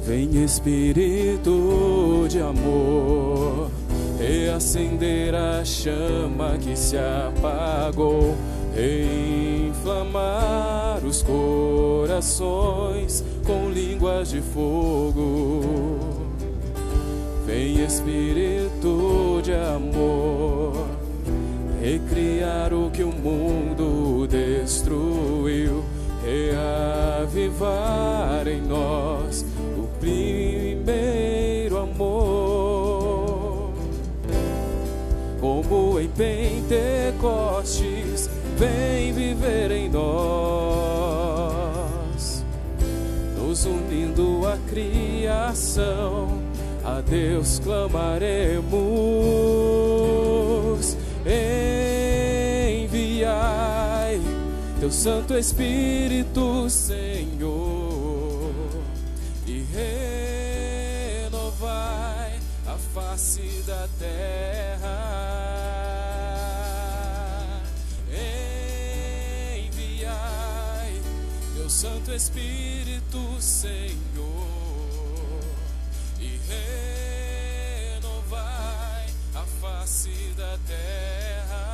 Vem Espírito de amor, reacender a chama que se apagou, inflamar os corações com línguas de fogo. Vem Espírito de amor, recriar o que o mundo destruiu, reavivar em nós o primeiro amor. Como em Pentecostes, vem viver em nós, nos unindo à criação, a Deus clamaremos. Enviai teu Santo Espírito, Senhor, e renovai a face da terra. Enviai teu Santo Espírito, Senhor, e renovai a face da terra.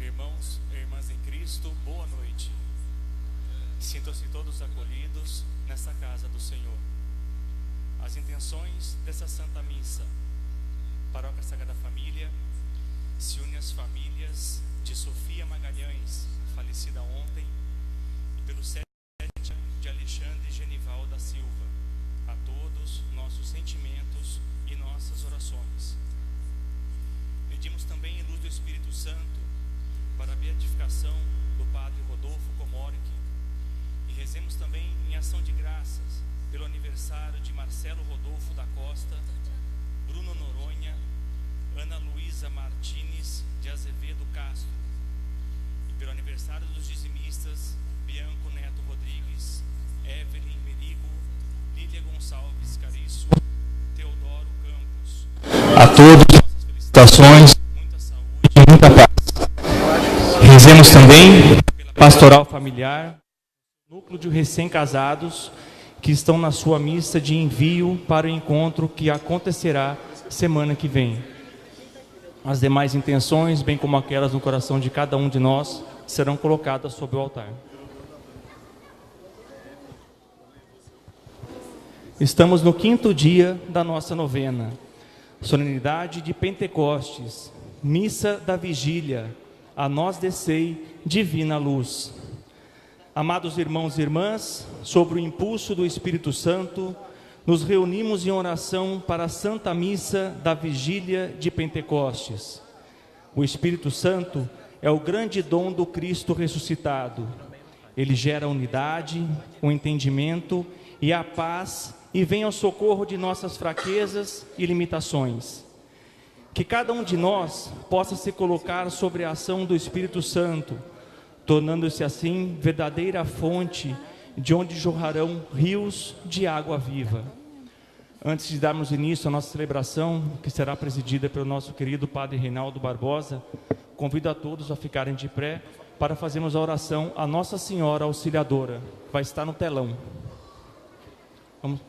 Irmãos e irmãs em Cristo, boa noite. Sintam-se todos acolhidos nesta casa do Senhor. As intenções dessa Santa Missa: Paróquia Sagrada Família se une às famílias de Sofia Magalhães, falecida ontem, e pelo sétimo de Alexandre Genival da Silva. A todos nossos sentimentos e nossas orações. Pedimos também em luz do Espírito Santo para a beatificação do Padre Rodolfo Comoric, e rezemos também em ação de graças pelo aniversário de Marcelo Rodolfo da Costa, Bruno Noronha, Ana Luísa Martins de Azevedo Castro, e pelo aniversário dos dizimistas Bianco Neto Rodrigues, Evelyn Merigo, Lília Gonçalves Cariço, Teodoro Campos. A todos, felicitações, muita saúde e muita paz. Rezemos também pela pastoral familiar, núcleo de recém-casados que estão na sua missa de envio para o encontro que acontecerá semana que vem. As demais intenções, bem como aquelas no coração de cada um de nós, serão colocadas sobre o altar. Estamos no 5º dia da nossa novena, solenidade de Pentecostes, missa da vigília, a nós descei divina luz. Amados irmãos e irmãs, sob o impulso do Espírito Santo, nos reunimos em oração para a Santa Missa da Vigília de Pentecostes. O Espírito Santo é o grande dom do Cristo ressuscitado. Ele gera a unidade, o entendimento e a paz e vem ao socorro de nossas fraquezas e limitações. Que cada um de nós possa se colocar sobre a ação do Espírito Santo, tornando-se assim verdadeira fonte de onde jorrarão rios de água viva. Antes de darmos início à nossa celebração, que será presidida pelo nosso querido Padre Reinaldo Barbosa, convido a todos a ficarem de pé para fazermos a oração à Nossa Senhora Auxiliadora. Vai estar no telão. Vamos.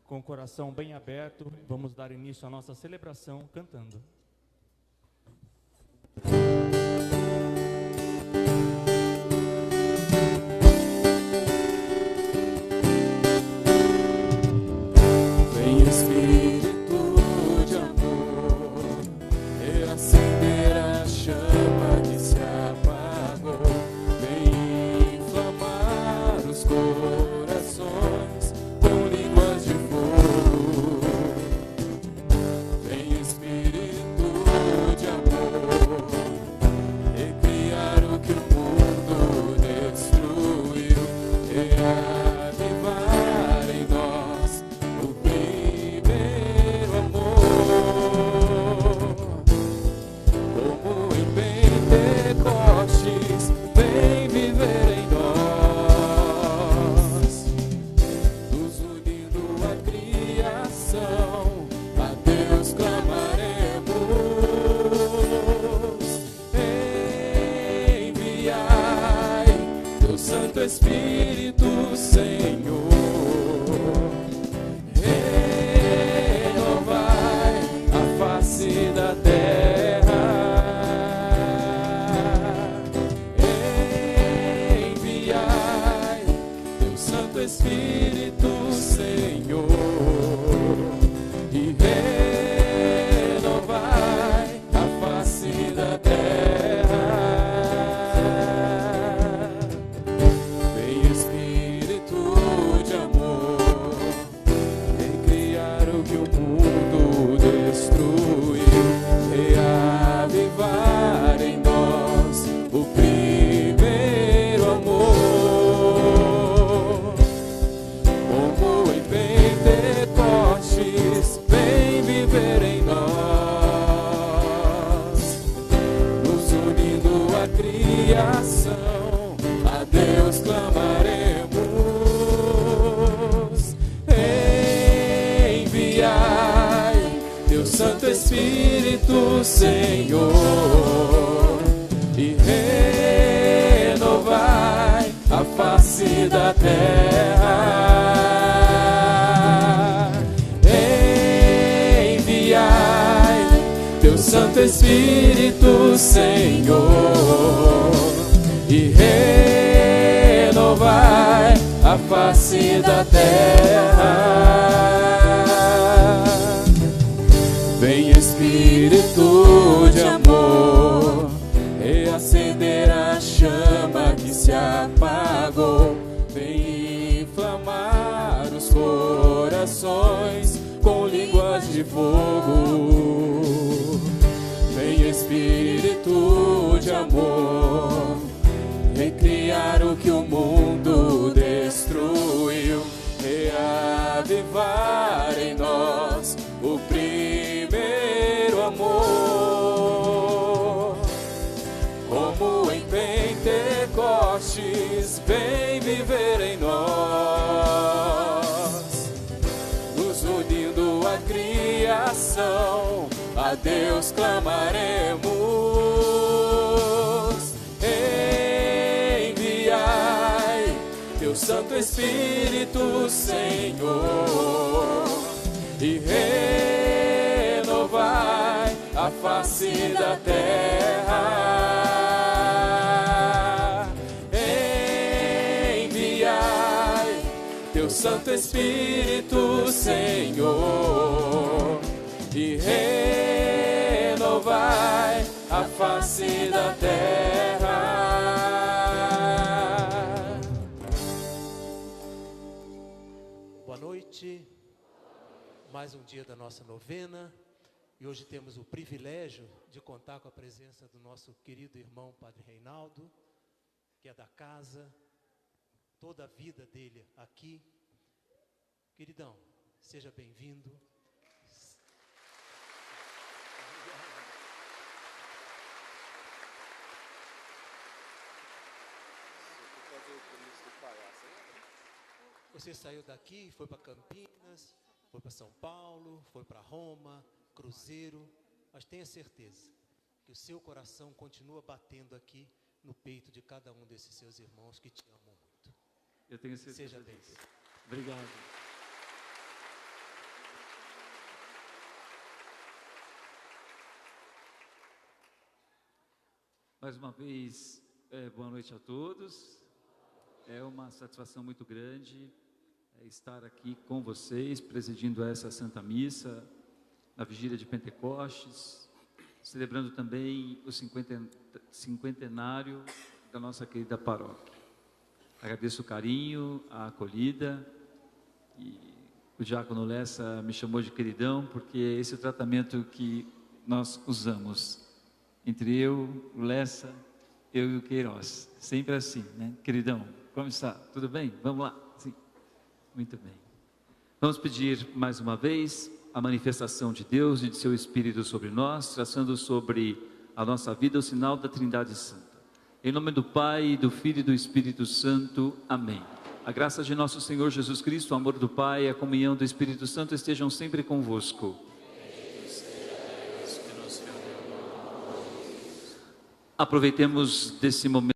Com o coração bem aberto, vamos dar início à nossa celebração cantando. Vem Espírito de amor, e acender a chama que se apagou. Vem inflamar os corações com línguas de fogo. Vem Espírito de amor, recriar o que o mundo destruiu, reavivar em nós o primeiro amor. Como em Pentecostes, vem viver em nós, nos unindo à criação, a Deus clamaremos. Enviai teu Santo Espírito, Senhor. Renovai a face da terra. Enviai teu Santo Espírito, Senhor, e renovai a face da terra. Vem Espírito de amor, recriar o que o mundo destruiu, reavivar em nós o primeiro amor. Como em Pentecostes, vem viver em nós, nos unindo à criação, a Deus clamaremos. Enviai teu Santo Espírito, Senhor, e renovai a face da terra. Enviai teu Santo Espírito, Senhor, e renovai a face da terra. Vem Espírito de amor, reacender a chama que se apagou. Vem inflamar os corações com línguas de fogo. criar o que o mundo destruiu, reavivar em nós o primeiro amor. Como em Pentecostes, vem viver em nós, nos unindo à criação, a Deus clamaremos. Enviai teu Santo Espírito, Senhor, e renovai a face da terra. Enviai teu Santo Espírito, Senhor, e renovai a face da terra. Boa noite, mais um dia da nossa novena, e hoje temos o privilégio de contar com a presença do nosso querido irmão Padre Reinaldo, que é da casa, toda a vida dele aqui. Queridão, seja bem-vindo. Você saiu daqui, foi para Campinas, foi para São Paulo, foi para Roma, Cruzeiro, mas tenha certeza que o seu coração continua batendo aqui no peito de cada um desses seus irmãos que te amam muito. Eu tenho certeza. Seja bem-vindo. Obrigado. Mais uma vez, boa noite a todos. É uma satisfação muito grande estar aqui com vocês, presidindo essa Santa Missa, na vigília de Pentecostes, celebrando também o cinquentenário da nossa querida paróquia. Agradeço o carinho, a acolhida, e o diácono Lessa me chamou de queridão, porque esse é o tratamento que nós usamos entre eu, o Lessa, eu e o Queiroz, sempre assim, né? Queridão, como está? Tudo bem? Vamos lá? Sim. Muito bem. Vamos pedir mais uma vez a manifestação de Deus e de seu Espírito sobre nós, traçando sobre a nossa vida o sinal da Trindade Santa. Em nome do Pai, do Filho e do Espírito Santo. Amém. A graça de nosso Senhor Jesus Cristo, o amor do Pai e a comunhão do Espírito Santo estejam sempre convosco. Aproveitemos desse momento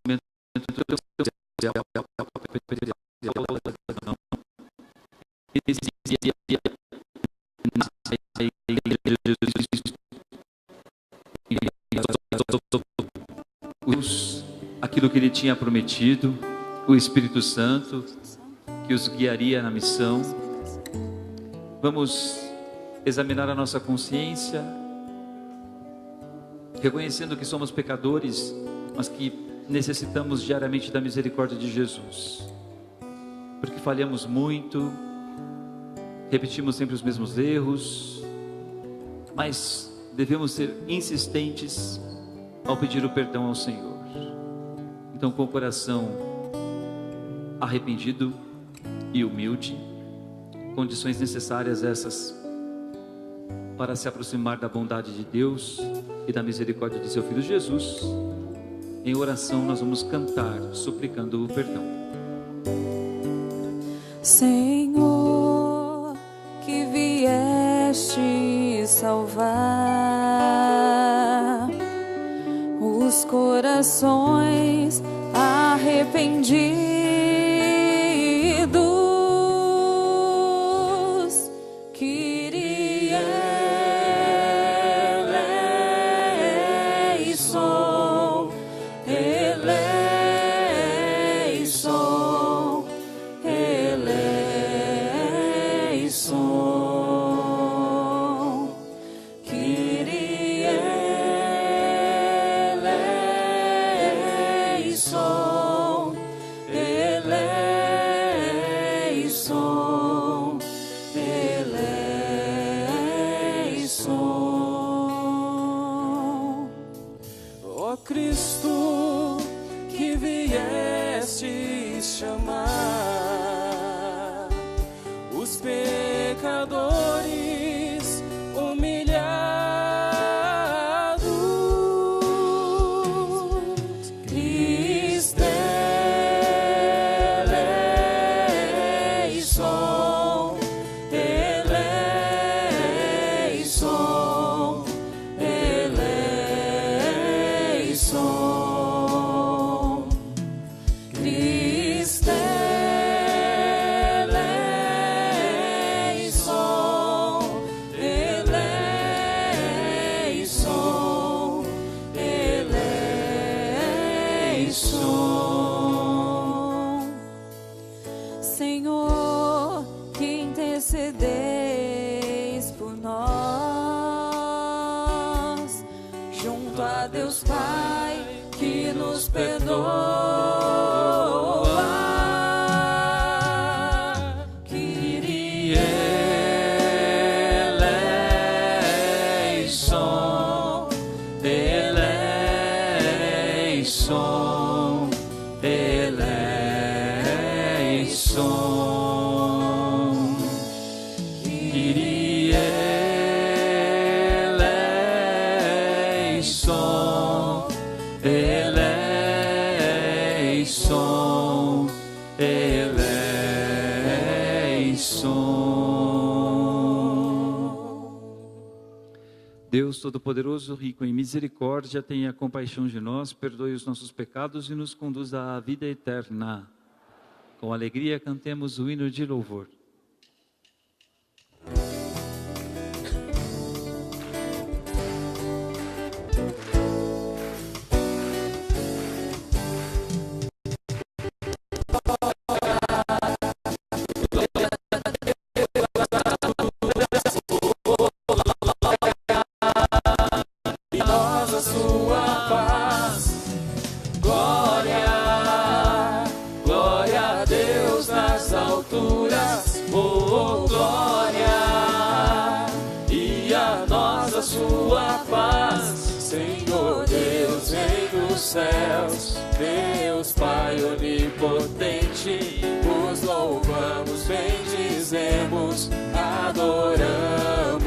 aquilo que ele tinha prometido, o Espírito Santo que os guiaria na missão. Vamos examinar a nossa consciência, reconhecendo que somos pecadores, mas que necessitamos diariamente da misericórdia de Jesus, porque falhamos muito, repetimos sempre os mesmos erros, mas devemos ser insistentes ao pedir o perdão ao Senhor. Então, com o coração arrependido e humilde, condições necessárias essas para se aproximar da bondade de Deus e da misericórdia de seu Filho Jesus. Em oração nós vamos cantar, suplicando o perdão. Senhor, que vieste salvar os corações arrependidos, Kyrie eleison, eleison, eleison, Kyrie eleison, eleison. Senhor, que intercedeis por nós, junto a Deus Pai, que nos perdoa. Kyrie eleison, eleison, eleison. Kyrie eleison, eleison, eleison. Deus Todo-Poderoso, rico em misericórdia, tenha compaixão de nós, perdoe os nossos pecados e nos conduza à vida eterna. Com alegria cantemos o hino de louvor. Nós a sua paz, glória, glória a Deus nas alturas, oh glória, e a nós a sua paz, Senhor Deus, Rei dos céus, Deus Pai onipotente, vos louvamos, bendizemos, adoramos.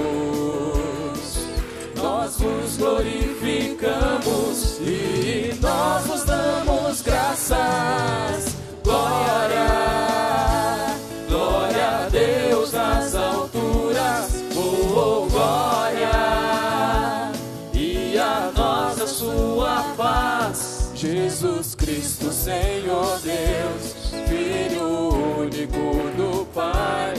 Nós vos glorificamos e nós vos damos graças. Glória, glória a Deus nas alturas, oh glória, e a nós a sua paz. Jesus Cristo, Senhor Deus, Filho único do Pai,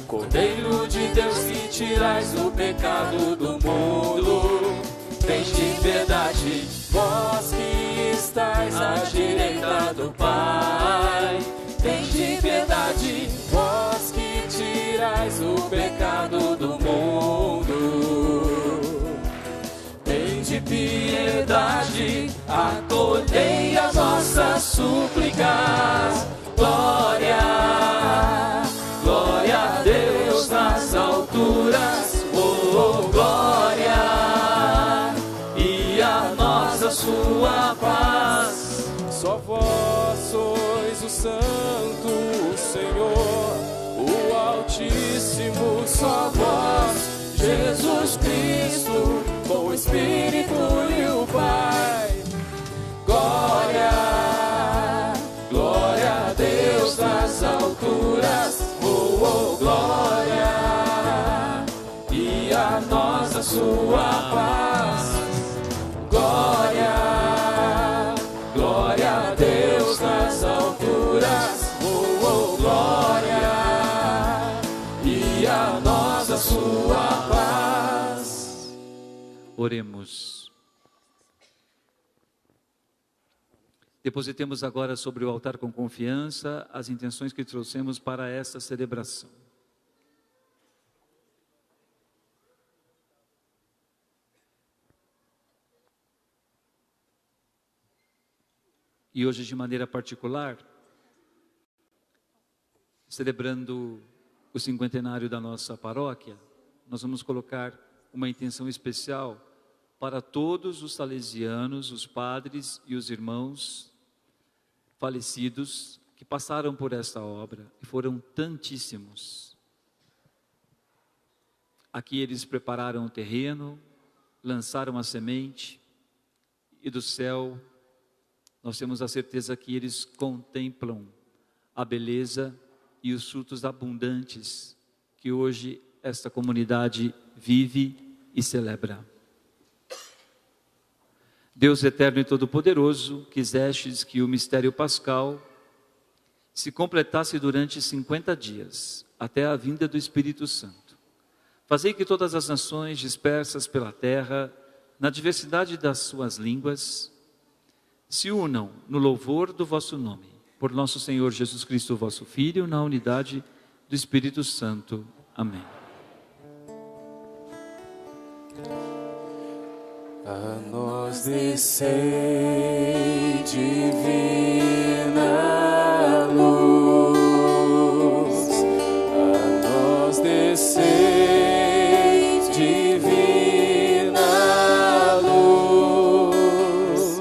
Cordeiro de Deus que tirais o pecado do mundo, tende piedade, vós que estáis à direita do Pai, tende piedade, vós que tirais o pecado do mundo, tende piedade, acolhei as nossas súplicas. Glória, glória a Deus nas alturas, oh glória, e a nós a sua paz. Só vós sois o Santo, o Senhor, o Altíssimo, só vós, Jesus Cristo, com o Espírito e o Pai. Glória, glória a Deus nas alturas, oh glória, e a nós a sua paz. Glória, glória a Deus nas alturas, oh glória, e a nós a sua paz. Oremos. Depositemos agora sobre o altar com confiança as intenções que trouxemos para esta celebração. E hoje, de maneira particular, celebrando o cinquentenário da nossa paróquia, nós vamos colocar uma intenção especial para todos os salesianos, os padres e os irmãos falecidos que passaram por esta obra, e foram tantíssimos. Aqui eles prepararam o terreno, lançaram a semente, e do céu nós temos a certeza que eles contemplam a beleza e os frutos abundantes que hoje esta comunidade vive e celebra. Deus eterno e todo-poderoso, quisestes que o mistério pascal se completasse durante 50 dias, até a vinda do Espírito Santo. Fazei que todas as nações dispersas pela terra, na diversidade das suas línguas, se unam no louvor do vosso nome, por nosso Senhor Jesus Cristo, vosso Filho, na unidade do Espírito Santo. Amém. A nós descei, divina luz, a nós descei, divina luz,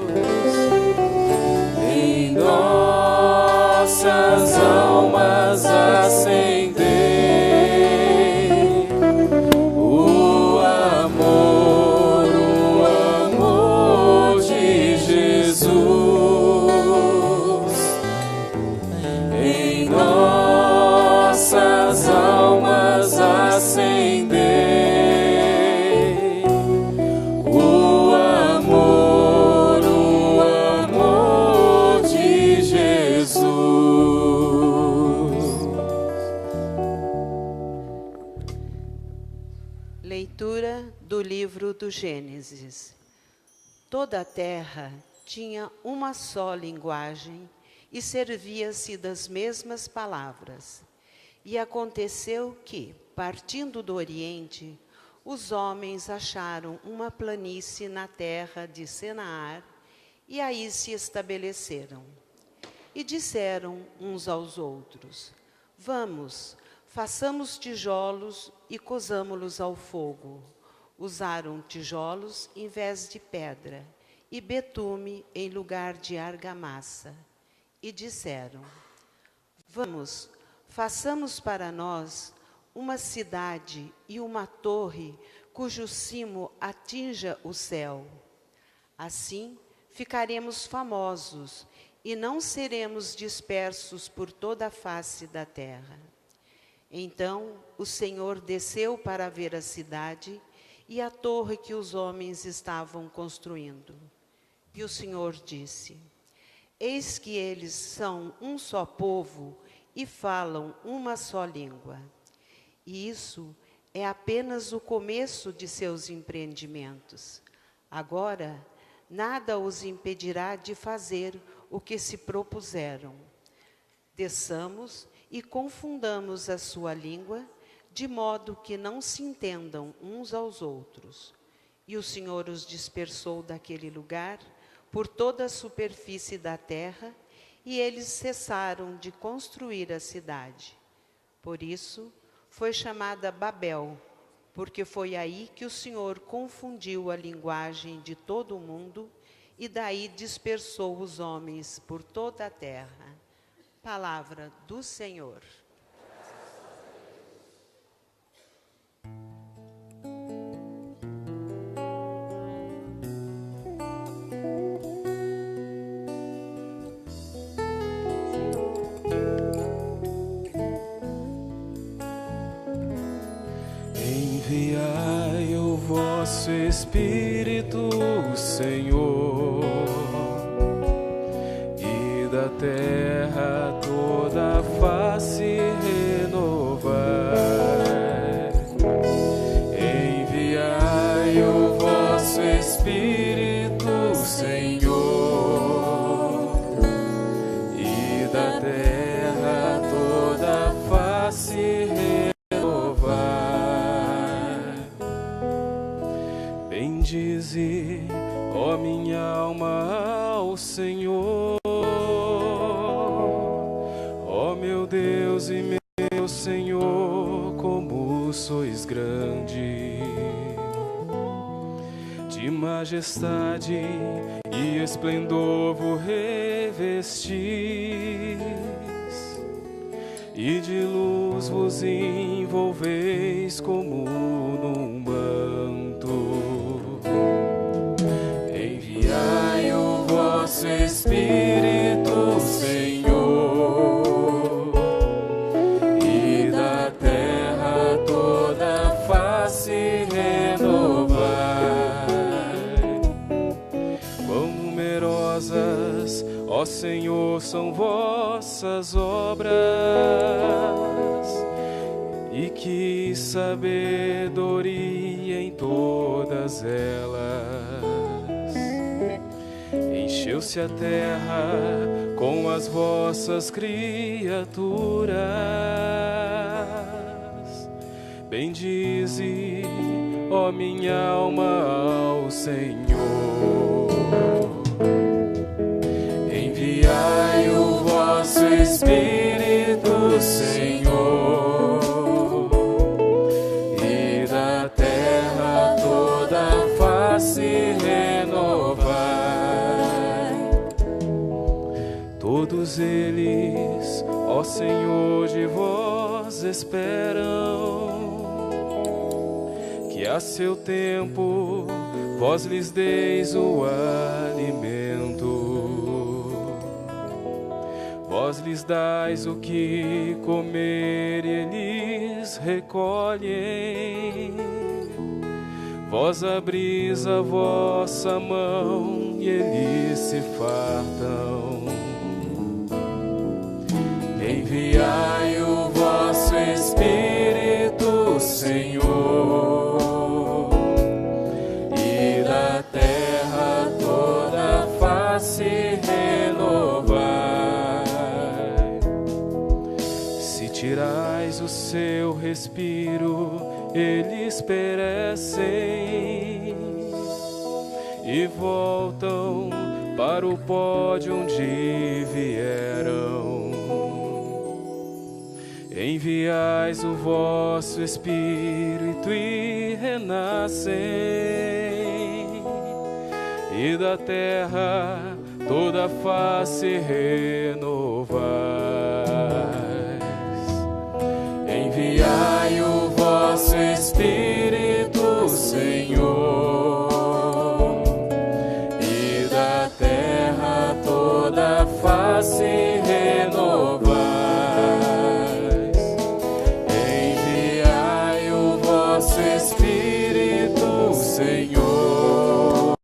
em nossas almas acendei o amor de Jesus, em nossas almas acendei o amor de Jesus. Leitura do livro do Gênesis. Toda a terra tinha uma só linguagem e servia-se das mesmas palavras. E aconteceu que, partindo do Oriente, os homens acharam uma planície na terra de Senaar e aí se estabeleceram. E disseram uns aos outros: vamos, façamos tijolos e cozamo-los ao fogo. Usaram tijolos em vez de pedra e betume em lugar de argamassa. E disseram: vamos, façamos para nós uma cidade e uma torre cujo cimo atinja o céu. Assim ficaremos famosos e não seremos dispersos por toda a face da terra. Então o Senhor desceu para ver a cidade e a torre que os homens estavam construindo. E o Senhor disse: eis que eles são um só povo e falam uma só língua. E isso é apenas o começo de seus empreendimentos. Agora, nada os impedirá de fazer o que se propuseram. Desçamos e confundamos a sua língua, de modo que não se entendam uns aos outros. E o Senhor os dispersou daquele lugar por toda a superfície da terra, e eles cessaram de construir a cidade. Por isso, foi chamada Babel, porque foi aí que o Senhor confundiu a linguagem de todo o mundo, e daí dispersou os homens por toda a terra. Palavra do Senhor. Enviai o vosso Espírito, Senhor, e da terra toda a face renovar. Enviai o vosso Espírito, Senhor, e da terra toda a face renovar. Bendize, ó minha alma, ao Senhor, ó meu Deus e meu Senhor, como sois grande, de majestade e esplendor vos revestis, e de luz vos envolveis como num manto. Enviai o vosso Espírito, Senhor, e da terra toda a face renovar. Quão numerosas, ó Senhor, são vossas obras, e que sabedoria em todas elas. Encheu-se a terra com as vossas criaturas. Bendize, ó minha alma, ao Senhor. Enviai o vosso Espírito, Senhor, e da terra toda a face renovai. Todos eles, ó Senhor, de vós esperam, que a seu tempo vós lhes deis o alimento. Vós lhes dais o que comer e eles recolhem. Vós abris a vossa mão e eles se fartam. Enviai o vosso Espírito, Senhor, e da terra toda a face renovai. Se tirais o seu respiro, eles perecem e voltam para o pó de onde vieram. Enviais o vosso Espírito e renascem, e da terra toda a face renovais. Enviai o vosso Espírito, Senhor, e da terra toda a face renovais. Enviai o vosso Espírito, Senhor,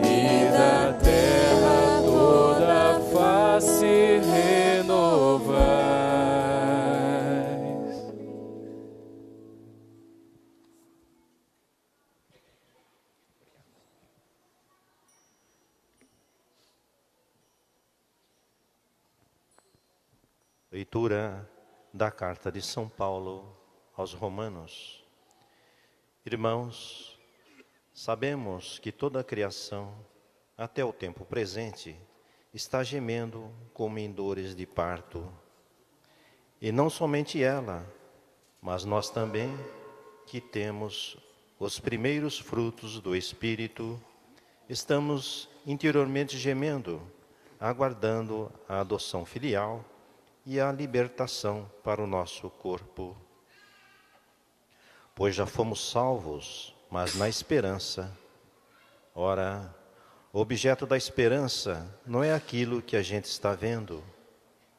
e da terra toda a face renovais. Leitura da carta de São Paulo aos Romanos. Irmãos, sabemos que toda a criação, até o tempo presente, está gemendo como em dores de parto. E não somente ela, mas nós também, que temos os primeiros frutos do Espírito, estamos interiormente gemendo, aguardando a adoção filial e a libertação para o nosso corpo. Pois já fomos salvos, mas na esperança. Ora, o objeto da esperança não é aquilo que a gente está vendo.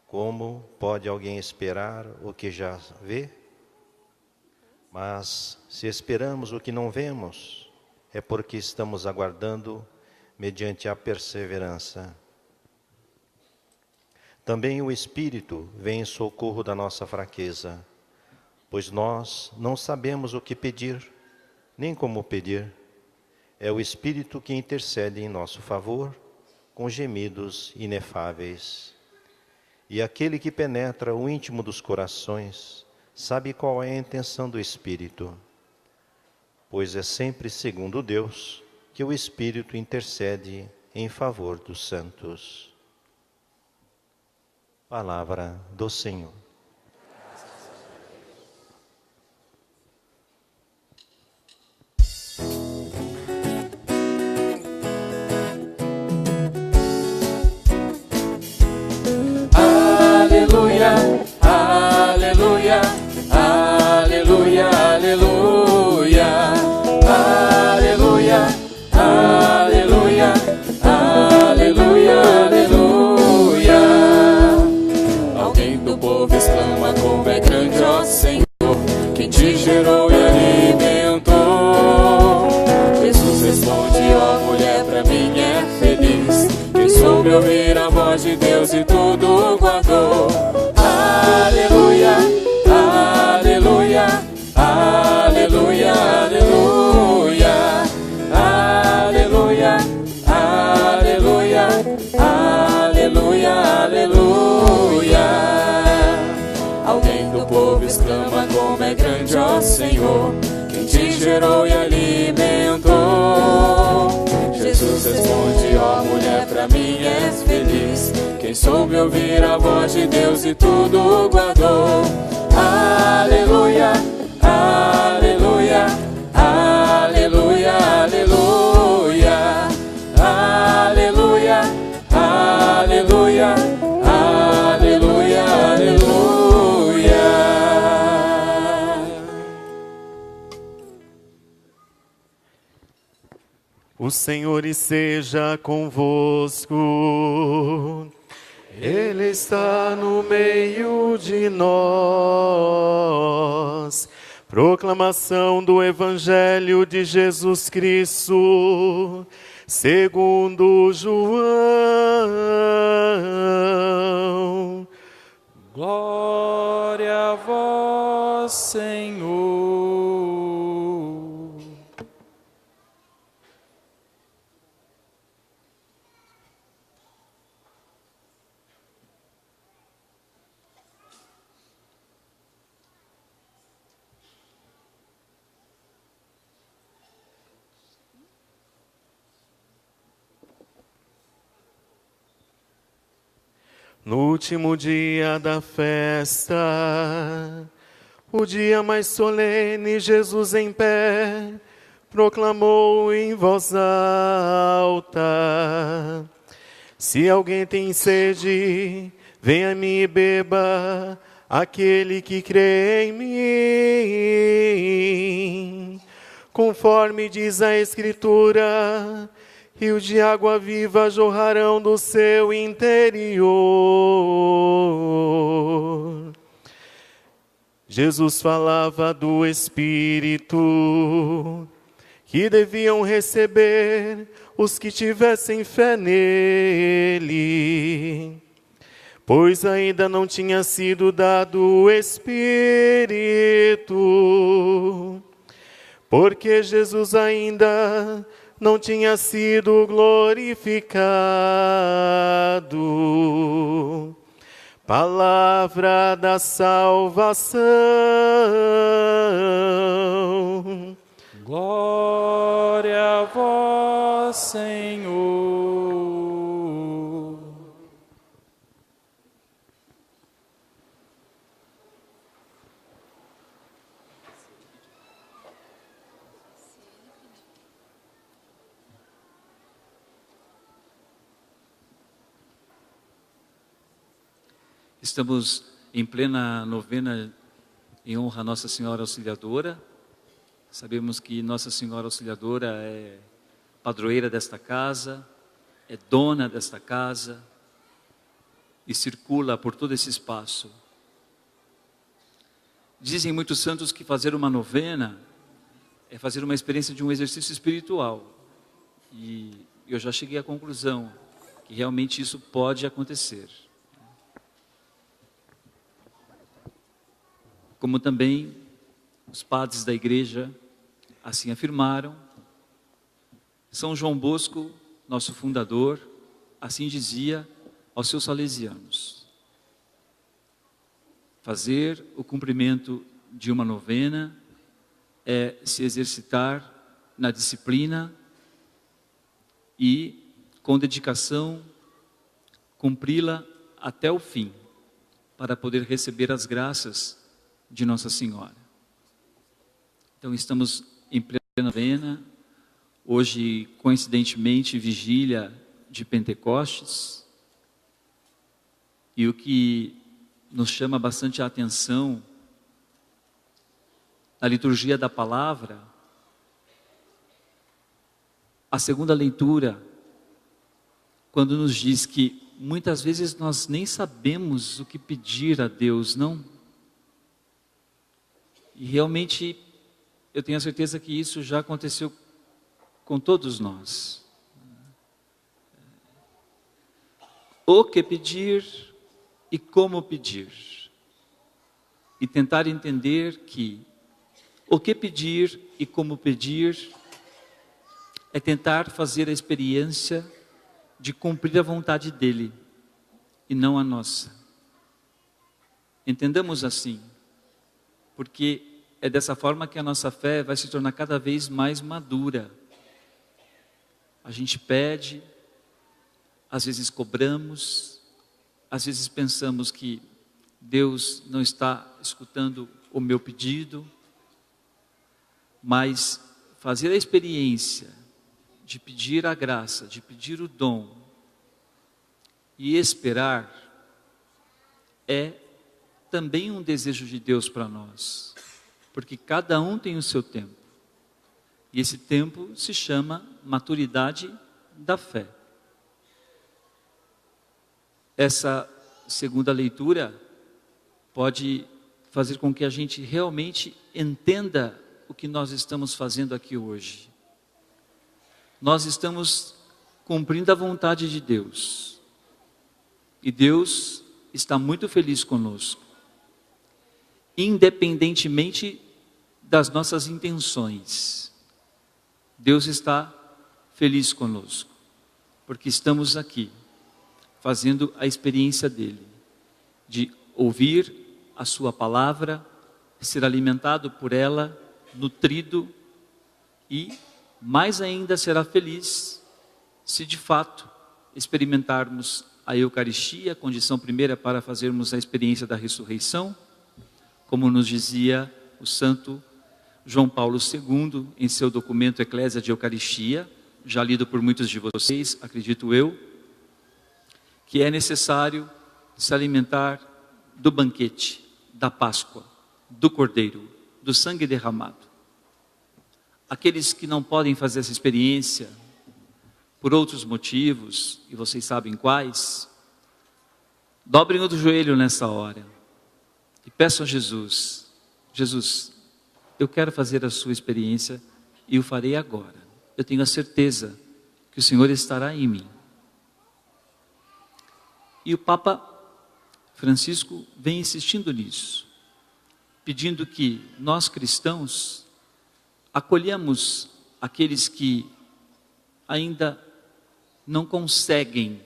Como pode alguém esperar o que já vê? Mas se esperamos o que não vemos, é porque estamos aguardando mediante a perseverança. Também o Espírito vem em socorro da nossa fraqueza, pois nós não sabemos o que pedir, nem como pedir. É o Espírito que intercede em nosso favor, com gemidos inefáveis. E aquele que penetra o íntimo dos corações, sabe qual é a intenção do Espírito, pois é sempre segundo Deus que o Espírito intercede em favor dos santos. Palavra do Senhor. Aleluia, aleluia, aleluia, aleluia, aleluia, aleluia, aleluia, aleluia. Alguém do povo exclama: como é grande, ó Senhor, quem te gerou e alimentou. Jesus responde: ó mulher, pra mim é feliz quem soube ouvir a voz de Deus e tudo guardou. Aleluia, aleluia, aleluia, aleluia, aleluia, aleluia, aleluia. Senhor, quem te gerou e alimentou. Jesus responde, ó mulher, pra mim és feliz, quem soube ouvir a voz de Deus e tudo guardou. Aleluia, aleluia, aleluia, aleluia, aleluia, aleluia, aleluia, aleluia. O Senhor esteja convosco, Ele está no meio de nós. Proclamação do Evangelho de Jesus Cristo, segundo João. Glória a vós, Senhor. No último dia da festa, o dia mais solene, Jesus em pé proclamou em voz alta: se alguém tem sede, venha a mim e beba. Aquele que crê em mim, conforme diz a Escritura, rios de água viva jorrarão do seu interior. Jesus falava do Espírito que deviam receber os que tivessem fé nele, pois ainda não tinha sido dado o Espírito, porque Jesus ainda não tinha sido glorificado. Palavra da salvação. Glória a vós, Senhor. Estamos em plena novena em honra a Nossa Senhora Auxiliadora. Sabemos que Nossa Senhora Auxiliadora é padroeira desta casa, é dona desta casa e circula por todo esse espaço. Dizem muitos santos que fazer uma novena é fazer uma experiência de um exercício espiritual. E eu já cheguei à conclusão que realmente isso pode acontecer. Como também os padres da igreja assim afirmaram. São João Bosco, nosso fundador, assim dizia aos seus salesianos: fazer o cumprimento de uma novena é se exercitar na disciplina e, com dedicação, cumpri-la até o fim, para poder receber as graças de Nossa Senhora. Então estamos em plena novena, hoje coincidentemente vigília de Pentecostes, e o que nos chama bastante a atenção na liturgia da palavra, a segunda leitura, quando nos diz que muitas vezes nós nem sabemos o que pedir a Deus, não? E realmente, eu tenho a certeza que isso já aconteceu com todos nós. O que pedir e como pedir. E tentar entender que o que pedir e como pedir é tentar fazer a experiência de cumprir a vontade dele e não a nossa. Entendamos assim, porque é dessa forma que a nossa fé vai se tornar cada vez mais madura. A gente pede, às vezes cobramos, às vezes pensamos que Deus não está escutando o meu pedido, mas fazer a experiência de pedir a graça, de pedir o dom e esperar é também um desejo de Deus para nós, porque cada um tem o seu tempo, e esse tempo se chama maturidade da fé. Essa segunda leitura pode fazer com que a gente realmente entenda o que nós estamos fazendo aqui hoje. Nós estamos cumprindo a vontade de Deus, e Deus está muito feliz conosco, independentemente das nossas intenções. Deus está feliz conosco, porque estamos aqui, fazendo a experiência dele, de ouvir a sua palavra, ser alimentado por ela, nutrido, e mais ainda será feliz se de fato experimentarmos a Eucaristia, a condição primeira para fazermos a experiência da ressurreição, como nos dizia o santo João Paulo II em seu documento Eclésia de Eucaristia, já lido por muitos de vocês, acredito eu, que é necessário se alimentar do banquete, da Páscoa, do Cordeiro, do sangue derramado. Aqueles que não podem fazer essa experiência por outros motivos, e vocês sabem quais, dobrem o joelho nessa hora e peçam a Jesus: Jesus, eu quero fazer a sua experiência e o farei agora. Eu tenho a certeza que o Senhor estará em mim. E o Papa Francisco vem insistindo nisso, pedindo que nós cristãos acolhamos aqueles que ainda não conseguem,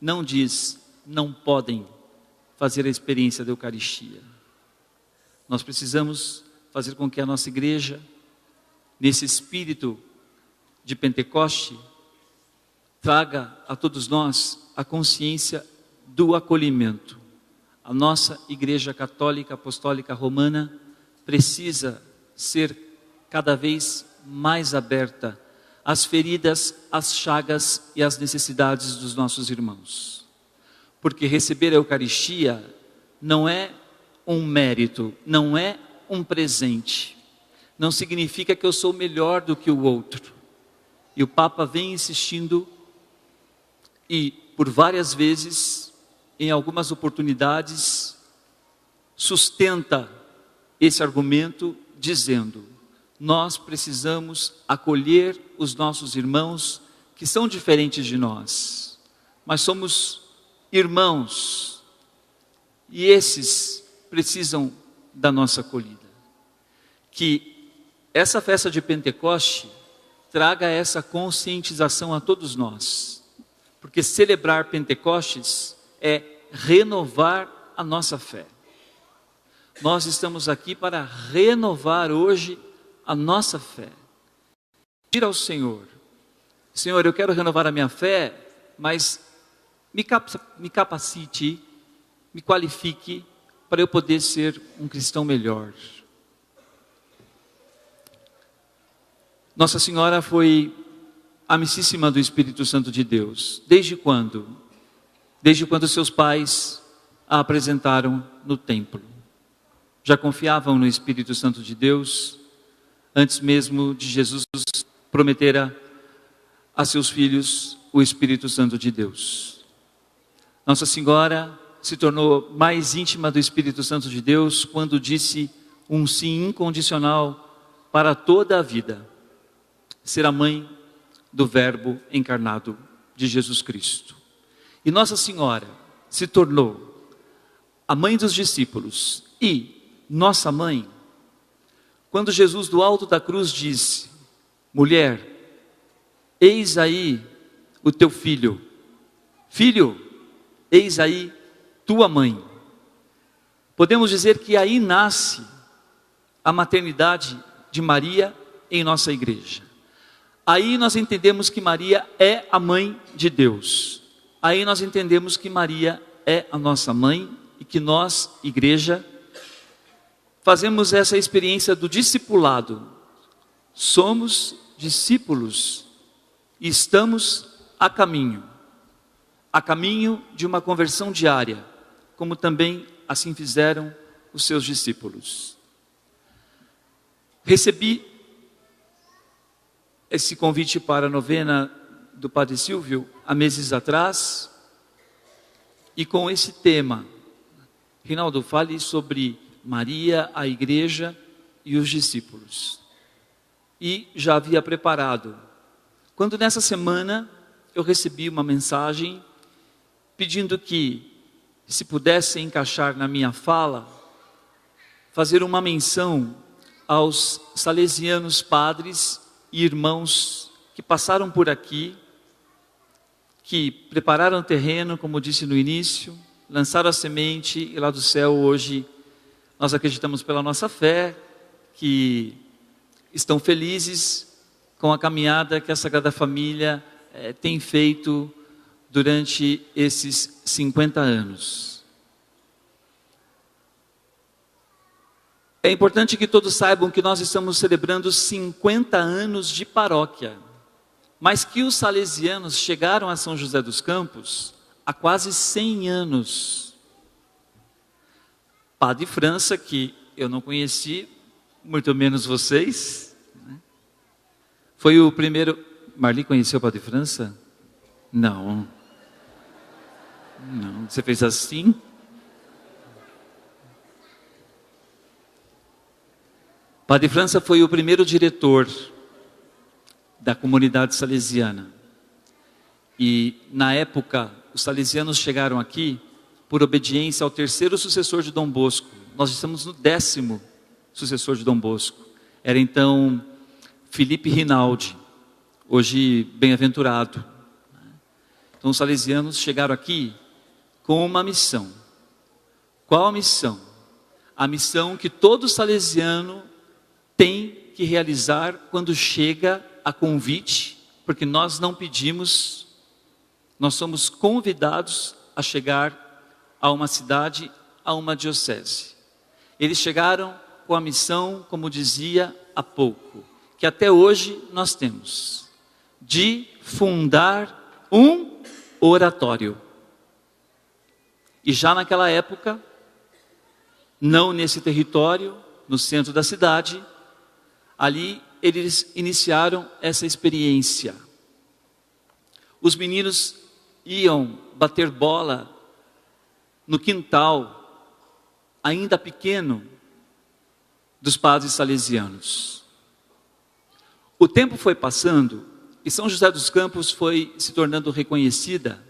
não diz, não podem fazer a experiência da Eucaristia. Nós precisamos fazer com que a nossa igreja, nesse espírito de Pentecoste, traga a todos nós a consciência do acolhimento. A nossa Igreja Católica Apostólica Romana precisa ser cada vez mais aberta às feridas, às chagas e às necessidades dos nossos irmãos. Porque receber a Eucaristia não é um mérito, não é um presente. Não significa que eu sou melhor do que o outro. E o Papa vem insistindo e, por várias vezes, em algumas oportunidades, sustenta esse argumento dizendo: nós precisamos acolher os nossos irmãos que são diferentes de nós, mas somos irmãos, e esses precisam da nossa acolhida. Que essa festa de Pentecoste traga essa conscientização a todos nós, porque celebrar Pentecostes é renovar a nossa fé. Nós estamos aqui para renovar hoje a nossa fé. Pedir ao Senhor: Senhor, eu quero renovar a minha fé, mas me capacite, me qualifique para eu poder ser um cristão melhor. Nossa Senhora foi amicíssima do Espírito Santo de Deus. Desde quando? Desde quando seus pais a apresentaram no templo. Já confiavam no Espírito Santo de Deus antes mesmo de Jesus prometer a seus filhos o Espírito Santo de Deus. Nossa Senhora se tornou mais íntima do Espírito Santo de Deus quando disse um sim incondicional para toda a vida: ser a mãe do Verbo encarnado de Jesus Cristo. E Nossa Senhora se tornou a mãe dos discípulos e nossa mãe quando Jesus do alto da cruz disse: mulher, eis aí o teu filho. Filho, eis aí tua mãe. Podemos dizer que aí nasce a maternidade de Maria em nossa igreja. Aí nós entendemos que Maria é a mãe de Deus. Aí nós entendemos que Maria é a nossa mãe e que nós, igreja, fazemos essa experiência do discipulado. Somos discípulos e estamos a caminho de uma conversão diária, como também assim fizeram os seus discípulos. Recebi esse convite para a novena do Padre Silvio há meses atrás, e com esse tema: Reinaldo, fale sobre Maria, a igreja e os discípulos. E já havia preparado. Quando nessa semana eu recebi uma mensagem pedindo que, se pudesse encaixar na minha fala, fazer uma menção aos salesianos padres e irmãos que passaram por aqui, que prepararam o terreno, como disse no início, lançaram a semente e lá do céu hoje nós acreditamos pela nossa fé que estão felizes com a caminhada que a Sagrada Família tem feito durante esses 50 anos. É importante que todos saibam que nós estamos celebrando 50 anos de paróquia, mas que os salesianos chegaram a São José dos Campos há quase 100 anos. Padre França, que eu não conheci, muito menos vocês, né? Foi o primeiro... Marli conheceu o Padre França? Não. Não, você fez assim? Padre França foi o primeiro diretor da comunidade salesiana. E na época, os salesianos chegaram aqui por obediência ao terceiro sucessor de Dom Bosco. Nós estamos no 10º sucessor de Dom Bosco. Era então Felipe Rinaldi, hoje bem-aventurado. Então os salesianos chegaram aqui com uma missão. Qual a missão? A missão que todo salesiano tem que realizar quando chega a convite, porque nós não pedimos, nós somos convidados a chegar a uma cidade, a uma diocese. Eles chegaram com a missão, como dizia há pouco, que até hoje nós temos, de fundar um oratório. E já naquela época, não nesse território, no centro da cidade, ali eles iniciaram essa experiência. Os meninos iam bater bola no quintal, ainda pequeno, dos padres salesianos. O tempo foi passando e São José dos Campos foi se tornando reconhecida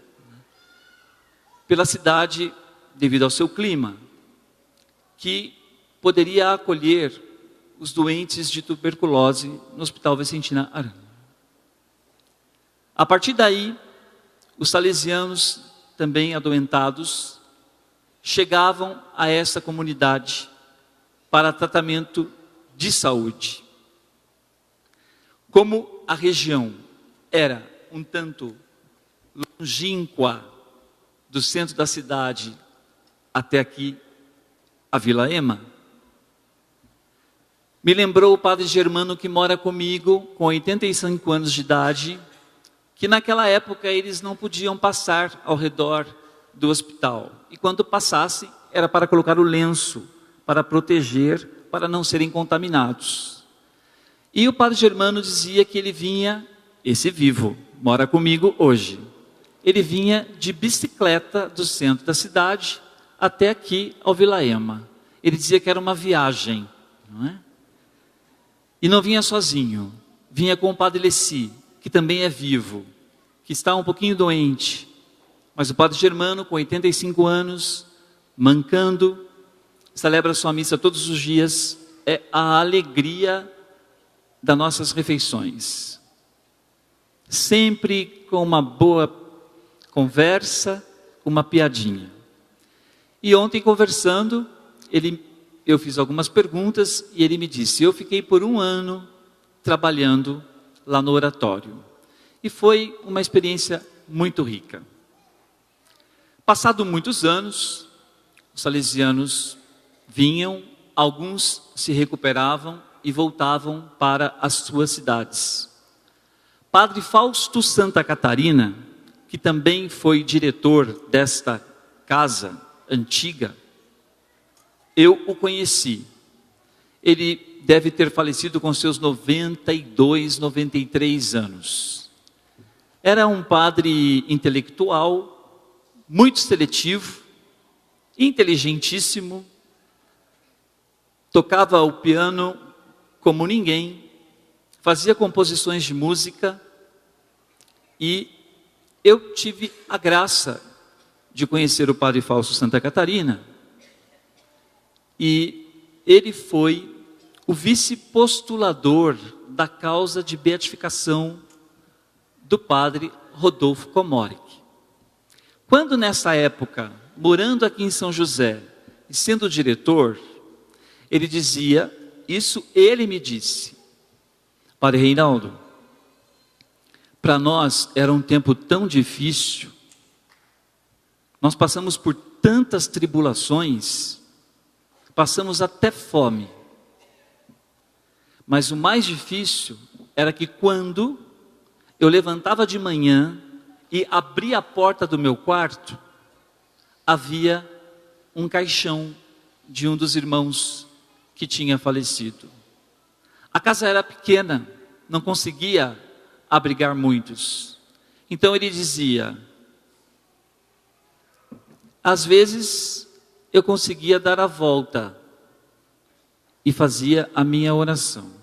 pela cidade devido ao seu clima, que poderia acolher os doentes de tuberculose no Hospital Vicentina Arana. A partir daí, os salesianos, também adoentados, chegavam a essa comunidade para tratamento de saúde. Como a região era um tanto longínqua do centro da cidade até aqui, a Vila Ema, me lembrou o padre Germano que mora comigo, com 85 anos de idade, que naquela época eles não podiam passar ao redor do hospital. E quando passassem, era para colocar o lenço, para proteger, para não serem contaminados. E o padre Germano dizia que ele vinha, esse vivo, mora comigo hoje, ele vinha de bicicleta do centro da cidade até aqui ao Vila Ema. Ele dizia que era uma viagem, não é? E não vinha sozinho, vinha com o padre Leci, que também é vivo, que está um pouquinho doente. Mas o padre Germano, com 85 anos, mancando, celebra sua missa todos os dias, é a alegria das nossas refeições. Sempre com uma boa conversa, uma piadinha. E ontem, conversando, ele eu fiz algumas perguntas e ele me disse, eu fiquei por 1 ano trabalhando lá no oratório. E foi uma experiência muito rica. Passado muitos anos, os salesianos vinham, alguns se recuperavam e voltavam para as suas cidades. Padre Fausto Santa Catarina, que também foi diretor desta casa antiga, eu o conheci. Ele deve ter falecido com seus 92, 93 anos. Era um padre intelectual, muito seletivo, inteligentíssimo, tocava o piano como ninguém, fazia composições de música e eu tive a graça de conhecer o padre Fausto Santa Catarina e ele foi o vice-postulador da causa de beatificação do padre Rodolfo Comoric. Quando nessa época, morando aqui em São José e sendo diretor, ele dizia, isso ele me disse, Padre Reinaldo, para nós era um tempo tão difícil, nós passamos por tantas tribulações, passamos até fome, mas o mais difícil era que quando eu levantava de manhã e abria a porta do meu quarto, havia um caixão de um dos irmãos que tinha falecido. A casa era pequena, não conseguia abrigar muitos. Então ele dizia, às vezes eu conseguia dar a volta e fazia a minha oração.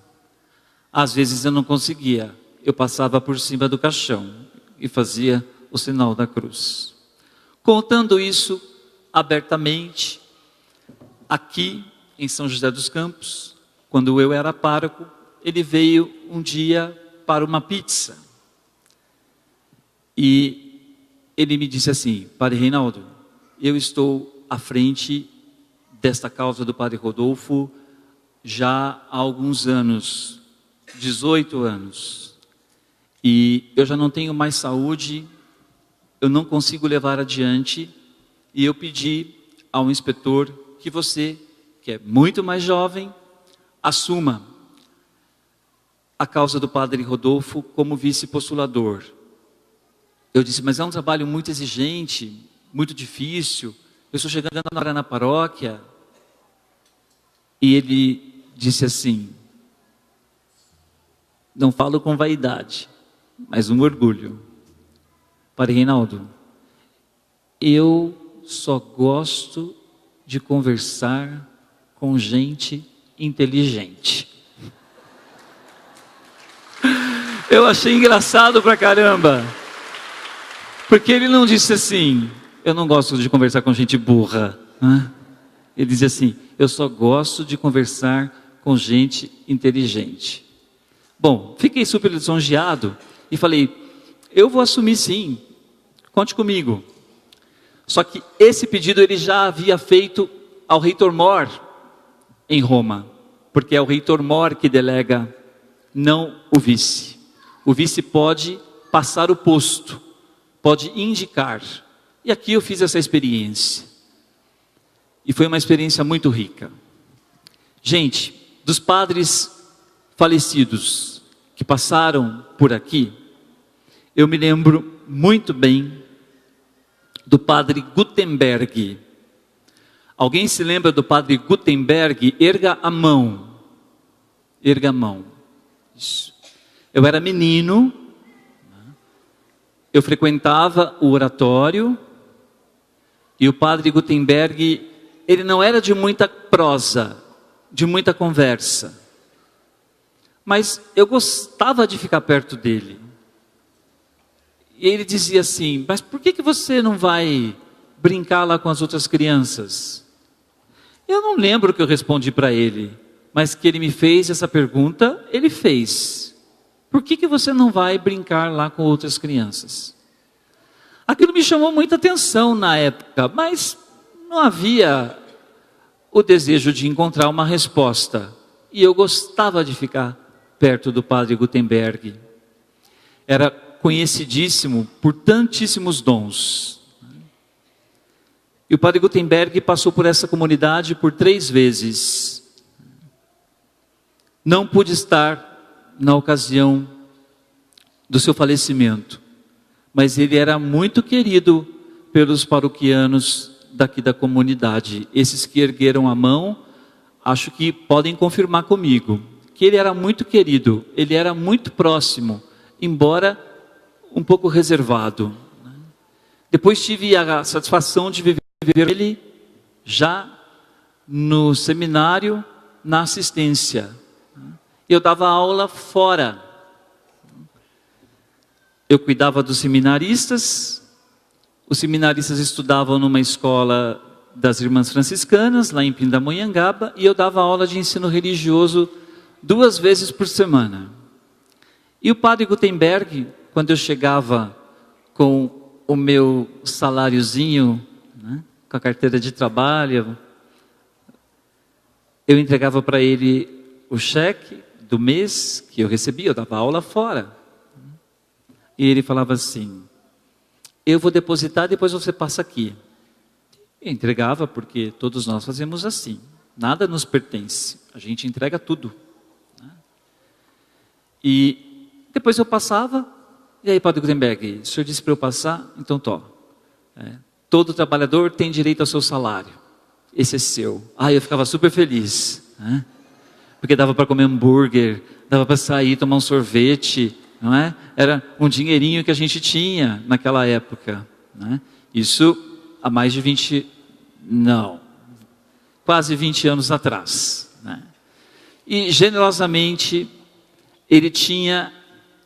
Às vezes eu não conseguia, eu passava por cima do caixão e fazia o sinal da cruz. Contando isso abertamente, aqui em São José dos Campos, quando eu era pároco, ele veio um dia para uma pizza. E ele me disse assim, Padre Reinaldo, eu estou à frente desta causa do Padre Rodolfo já há alguns anos, 18 anos. E eu já não tenho mais saúde, eu não consigo levar adiante. E eu pedi ao inspetor que você, que é muito mais jovem, assuma a causa do Padre Rodolfo como vice-postulador. Eu disse, mas é um trabalho muito exigente, muito difícil, eu estou chegando agora na paróquia. E ele disse assim, não falo com vaidade, mas um orgulho. Padre Reinaldo, eu só gosto de conversar com gente inteligente. Eu achei engraçado pra caramba, porque ele não disse assim, eu não gosto de conversar com gente burra, né? Ele dizia assim, eu só gosto de conversar com gente inteligente. Bom, fiquei super lisonjeado e falei, eu vou assumir sim, conte comigo. Só que esse pedido ele já havia feito ao reitor Mor em Roma, porque é o reitor Mor que delega, não o vice. O vice pode passar o posto, pode indicar. E aqui eu fiz essa experiência. E foi uma experiência muito rica. Gente, dos padres falecidos que passaram por aqui, eu me lembro muito bem do padre Gutenberg. Alguém se lembra do padre Gutenberg? Erga a mão. Erga a mão. Isso. Eu era menino, eu frequentava o oratório, e o padre Gutenberg, ele não era de muita prosa, de muita conversa, mas eu gostava de ficar perto dele. E ele dizia assim, mas por que você não vai brincar lá com as outras crianças? Eu não lembro o que eu respondi para ele, mas que ele me fez essa pergunta, ele fez. Por que você não vai brincar lá com outras crianças? Aquilo me chamou muita atenção na época, mas não havia o desejo de encontrar uma resposta. E eu gostava de ficar perto do padre Gutenberg. Era conhecidíssimo por tantíssimos dons. E o padre Gutenberg passou por essa comunidade por 3 vezes. Não pude estar na ocasião do seu falecimento, mas ele era muito querido pelos paroquianos daqui da comunidade. Esses que ergueram a mão, acho que podem confirmar comigo, que ele era muito querido, ele era muito próximo, embora um pouco reservado. Depois tive a satisfação de viver ele já no seminário, na assistência. Eu dava aula fora. Eu cuidava dos seminaristas. Os seminaristas estudavam numa escola das Irmãs Franciscanas, lá em Pindamonhangaba, e eu dava aula de ensino religioso 2 vezes por semana. E o padre Gutenberg, quando eu chegava com o meu saláriozinho, né, com a carteira de trabalho, eu entregava para ele o cheque do mês que eu recebia, eu dava aula fora. E ele falava assim: eu vou depositar, depois você passa aqui. Eu entregava, porque todos nós fazemos assim. Nada nos pertence, a gente entrega tudo. E depois eu passava, e aí, padre Gutenberg, o senhor disse para eu passar, então todo trabalhador tem direito ao seu salário. Esse é seu. Eu ficava super feliz, né? Porque dava para comer hambúrguer, dava para sair, tomar um sorvete, não é? Era um dinheirinho que a gente tinha naquela época, né? Isso há mais de quase 20 anos atrás, né? E generosamente ele tinha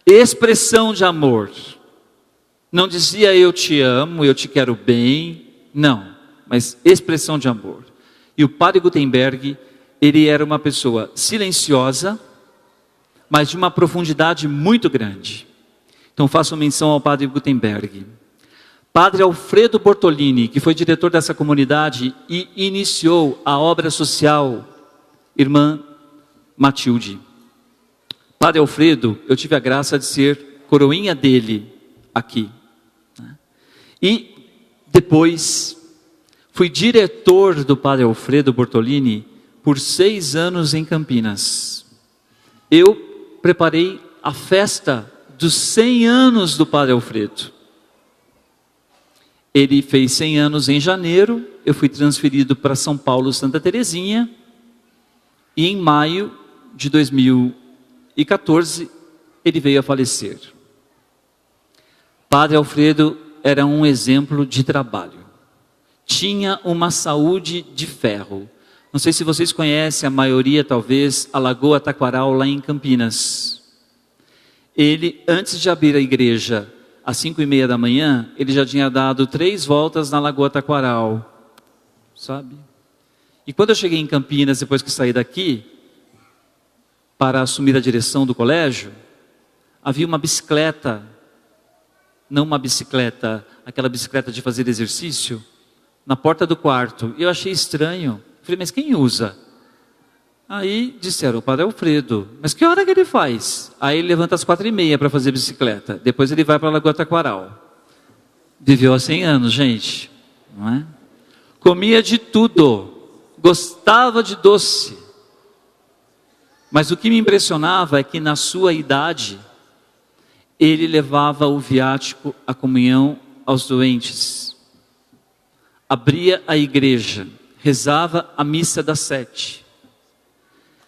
expressão de amor. Não dizia eu te amo, eu te quero bem, não, mas expressão de amor. E o padre Gutenberg, ele era uma pessoa silenciosa, mas de uma profundidade muito grande. Então faço menção ao padre Gutenberg. Padre Alfredo Bortolini, que foi diretor dessa comunidade e iniciou a obra social Irmã Matilde. Padre Alfredo, eu tive a graça de ser coroinha dele aqui, né? E depois fui diretor do Padre Alfredo Bortolini por 6 anos em Campinas. Eu preparei a festa dos 100 anos do Padre Alfredo. Ele fez 100 anos em janeiro, eu fui transferido para São Paulo, Santa Terezinha, e em maio de 2014 ele veio a falecer. Padre Alfredo era um exemplo de trabalho. Tinha uma saúde de ferro. Não sei se vocês conhecem, a maioria talvez, a Lagoa Taquaral lá em Campinas. Ele, antes de abrir a igreja, às 5:30 da manhã, ele já tinha dado 3 voltas na Lagoa Taquaral, sabe? E quando eu cheguei em Campinas, depois que saí daqui, para assumir a direção do colégio, havia uma bicicleta, não uma bicicleta, aquela bicicleta de fazer exercício, na porta do quarto. Eu achei estranho. Falei, mas quem usa? Aí disseram, o Padre Alfredo. Mas que hora que ele faz? Aí ele levanta às 4:30 para fazer bicicleta. Depois ele vai para a Lagoa Taquaral. Viveu há 100 anos, gente. Não é? Comia de tudo. Gostava de doce. Mas o que me impressionava é que na sua idade, ele levava o viático, a comunhão aos doentes. Abria a igreja, rezava a missa das 7.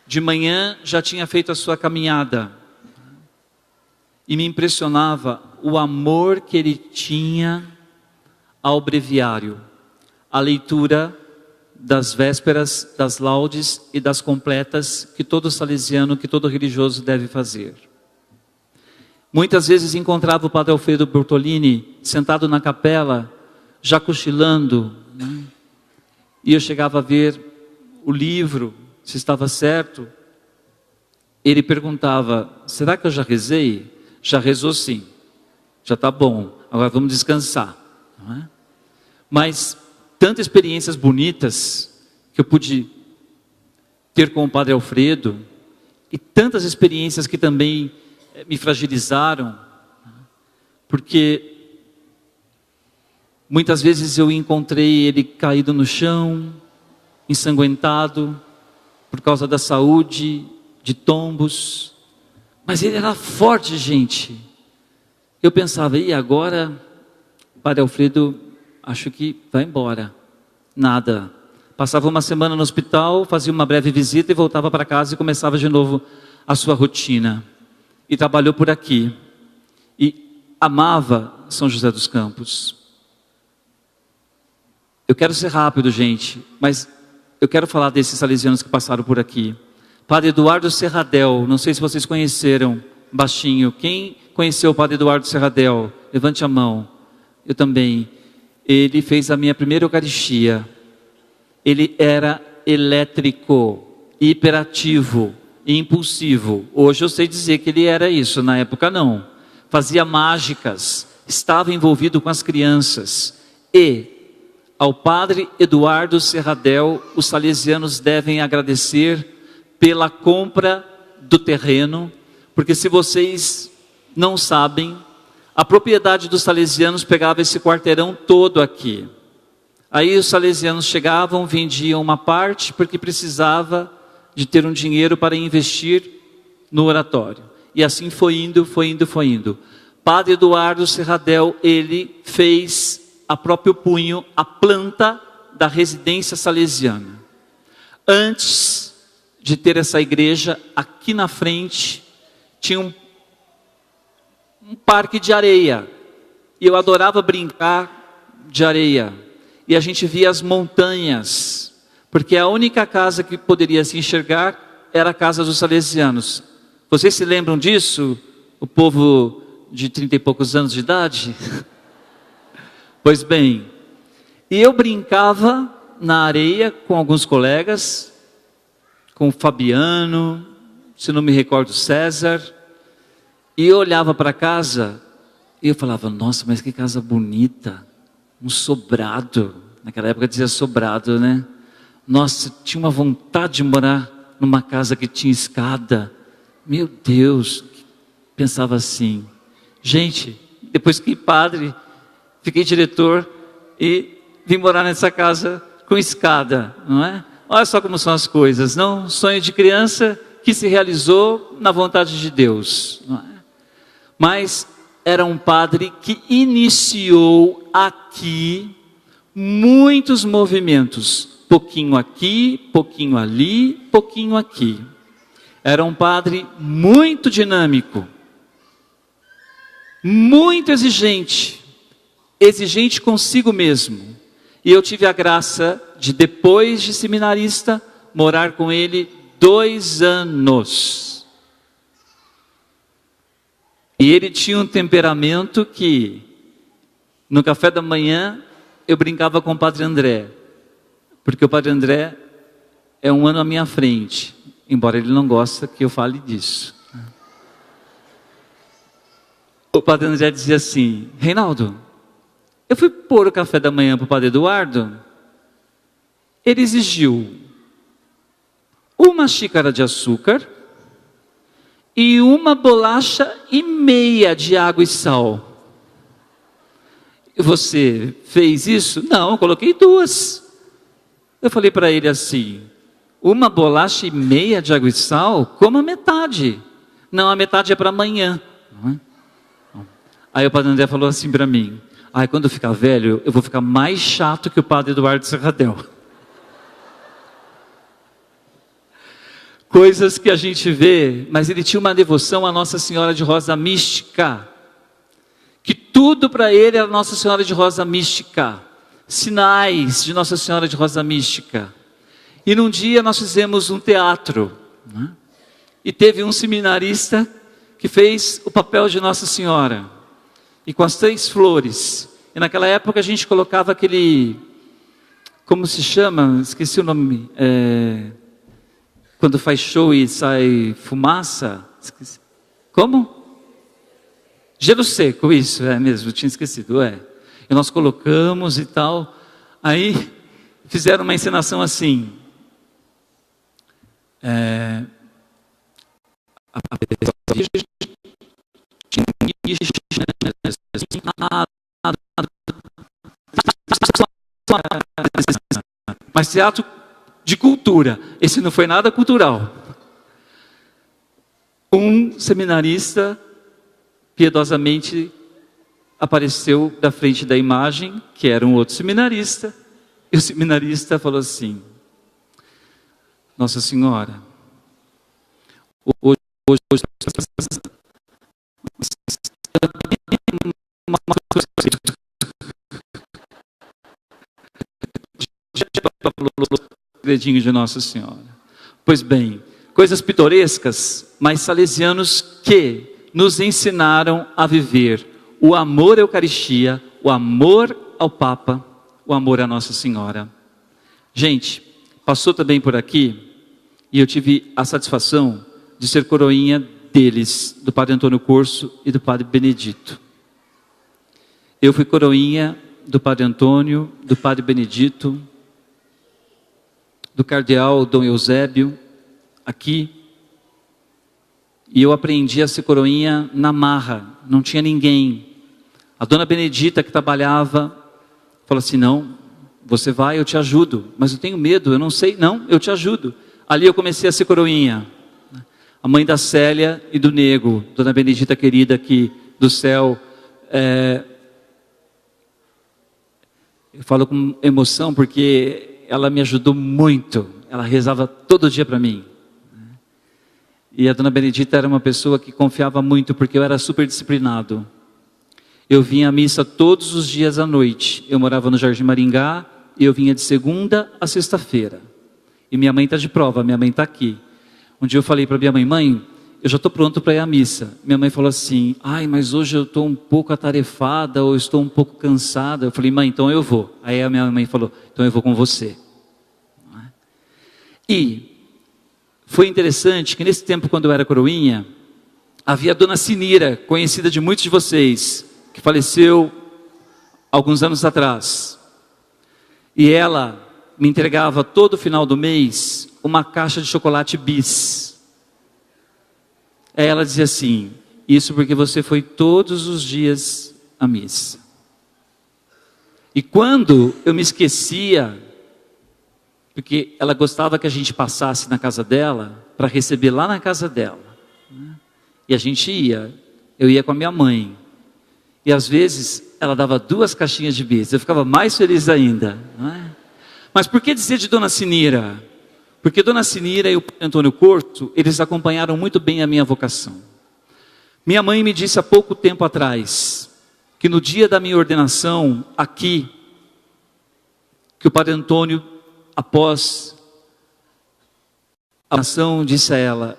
De manhã já tinha feito a sua caminhada. E me impressionava o amor que ele tinha ao breviário. A leitura das vésperas, das laudes e das completas que todo salesiano, que todo religioso deve fazer. Muitas vezes encontrava o Padre Alfredo Bortolini sentado na capela, já cochilando, né? E eu chegava a ver o livro, se estava certo. Ele perguntava, será que eu já rezei? Já rezou sim, já está bom, agora vamos descansar, não é? Mas tantas experiências bonitas que eu pude ter com o Padre Alfredo, e tantas experiências que também me fragilizaram, porque muitas vezes eu encontrei ele caído no chão, ensanguentado, por causa da saúde, de tombos, mas ele era forte, gente. Eu pensava, e agora, Padre Alfredo, acho que vai embora. Nada. Passava uma semana no hospital, fazia uma breve visita e voltava para casa e começava de novo a sua rotina. E trabalhou por aqui. E amava São José dos Campos. Eu quero ser rápido, gente, mas eu quero falar desses salesianos que passaram por aqui. Padre Eduardo Serradel, não sei se vocês conheceram, baixinho. Quem conheceu o Padre Eduardo Serradel? Levante a mão. Eu também. Ele fez a minha primeira Eucaristia. Ele era elétrico, hiperativo e impulsivo. Hoje eu sei dizer que ele era isso, na época não. Fazia mágicas, estava envolvido com as crianças. E ao Padre Eduardo Serradel, os salesianos devem agradecer pela compra do terreno, porque se vocês não sabem, a propriedade dos salesianos pegava esse quarteirão todo aqui. Aí os salesianos chegavam, vendiam uma parte, porque precisava de ter um dinheiro para investir no oratório. E assim foi indo, foi indo, foi indo. Padre Eduardo Serradel, ele fez a próprio punho a planta da residência salesiana. Antes de ter essa igreja, aqui na frente, tinha um parque de areia. E eu adorava brincar de areia. E a gente via as montanhas, porque a única casa que poderia se enxergar era a casa dos salesianos. Vocês se lembram disso? O povo de 30 e poucos anos de idade? Pois bem, e eu brincava na areia com alguns colegas, com o Fabiano, se não me recordo, César, e eu olhava para casa e eu falava, nossa, mas que casa bonita, um sobrado. Naquela época dizia sobrado, né? Nossa, tinha uma vontade de morar numa casa que tinha escada. Meu Deus, pensava assim. Gente, depois que padre, fiquei diretor e vim morar nessa casa com escada, não é? Olha só como são as coisas, não? Sonho de criança que se realizou na vontade de Deus, não é? Mas era um padre que iniciou aqui muitos movimentos, pouquinho aqui, pouquinho ali, pouquinho aqui. Era um padre muito dinâmico, muito exigente consigo mesmo. E eu tive a graça de, depois de seminarista, morar com ele 2 anos. E ele tinha um temperamento que, no café da manhã, eu brincava com o Padre André, porque o Padre André é 1 ano à minha frente, embora ele não goste que eu fale disso. O Padre André dizia assim, Reinaldo, eu fui pôr o café da manhã para o Padre Eduardo, ele exigiu 1 xícara de açúcar e 1 bolacha e meia de água e sal. Você fez isso? Não, eu coloquei 2. Eu falei para ele assim, 1 bolacha e meia de água e sal? Coma metade. Não, a metade é para amanhã. Não é? Aí o Padre André falou assim para mim, quando eu ficar velho, eu vou ficar mais chato que o Padre Eduardo Serradel. Coisas que a gente vê, mas ele tinha uma devoção à Nossa Senhora de Rosa Mística, que tudo para ele era Nossa Senhora de Rosa Mística, sinais de Nossa Senhora de Rosa Mística. E num dia nós fizemos um teatro, né? E teve um seminarista que fez o papel de Nossa Senhora, e com as 3 flores, e naquela época a gente colocava aquele, como se chama? Esqueci o nome, quando faz show e sai fumaça, esqueci. Como? Gelo seco, isso, mesmo, eu tinha esquecido, E nós colocamos e tal, aí fizeram uma encenação assim, Mas teatro de cultura, esse não foi nada cultural. Um seminarista piedosamente apareceu da frente da imagem, que era um outro seminarista, e o seminarista falou assim: Nossa Senhora, hoje dedinho de Nossa Senhora. Pois bem, coisas pitorescas, mas salesianos que nos ensinaram a viver o amor à Eucaristia, o amor ao Papa, o amor à Nossa Senhora. Gente, passou também por aqui, e eu tive a satisfação de ser coroinha deles, do Padre Antônio Corso e do Padre Benedito. Eu fui coroinha do Padre Antônio, do Padre Benedito, do Cardeal Dom Eusébio, aqui. E eu aprendi a ser coroinha na marra, não tinha ninguém. A Dona Benedita, que trabalhava, falou assim: não, você vai, eu te ajudo. Mas eu tenho medo, eu não sei. Não, eu te ajudo. Ali eu comecei a ser coroinha. A mãe da Célia e do Nego, Dona Benedita querida aqui do céu. Eu falo com emoção porque ela me ajudou muito. Ela rezava todo dia para mim. E a Dona Benedita era uma pessoa que confiava muito, porque eu era super disciplinado. Eu vinha à missa todos os dias à noite. Eu morava no Jardim Maringá e eu vinha de segunda a sexta-feira. E minha mãe está de prova, minha mãe está aqui. Um dia eu falei para minha mãe: mãe, eu já estou pronto para ir à missa. Minha mãe falou assim: ai, mas hoje eu estou um pouco atarefada, ou estou um pouco cansada. Eu falei: mãe, então eu vou. Aí a minha mãe falou: então eu vou com você. E foi interessante que nesse tempo, quando eu era coroinha, havia a Dona Sinira, conhecida de muitos de vocês, que faleceu alguns anos atrás. E ela me entregava todo final do mês uma caixa de chocolate bis. Aí ela dizia assim: isso porque você foi todos os dias à missa. E quando eu me esquecia, porque ela gostava que a gente passasse na casa dela, para receber lá na casa dela, e a gente ia, eu ia com a minha mãe, e às vezes ela dava 2 caixinhas de bis, eu ficava mais feliz ainda, não é? Mas por que dizer de Dona Sinira? Porque Dona Sinira e o Padre Antônio Corso, eles acompanharam muito bem a minha vocação. Minha mãe me disse há pouco tempo atrás, que no dia da minha ordenação, aqui, que o Padre Antônio, após a oração, disse a ela: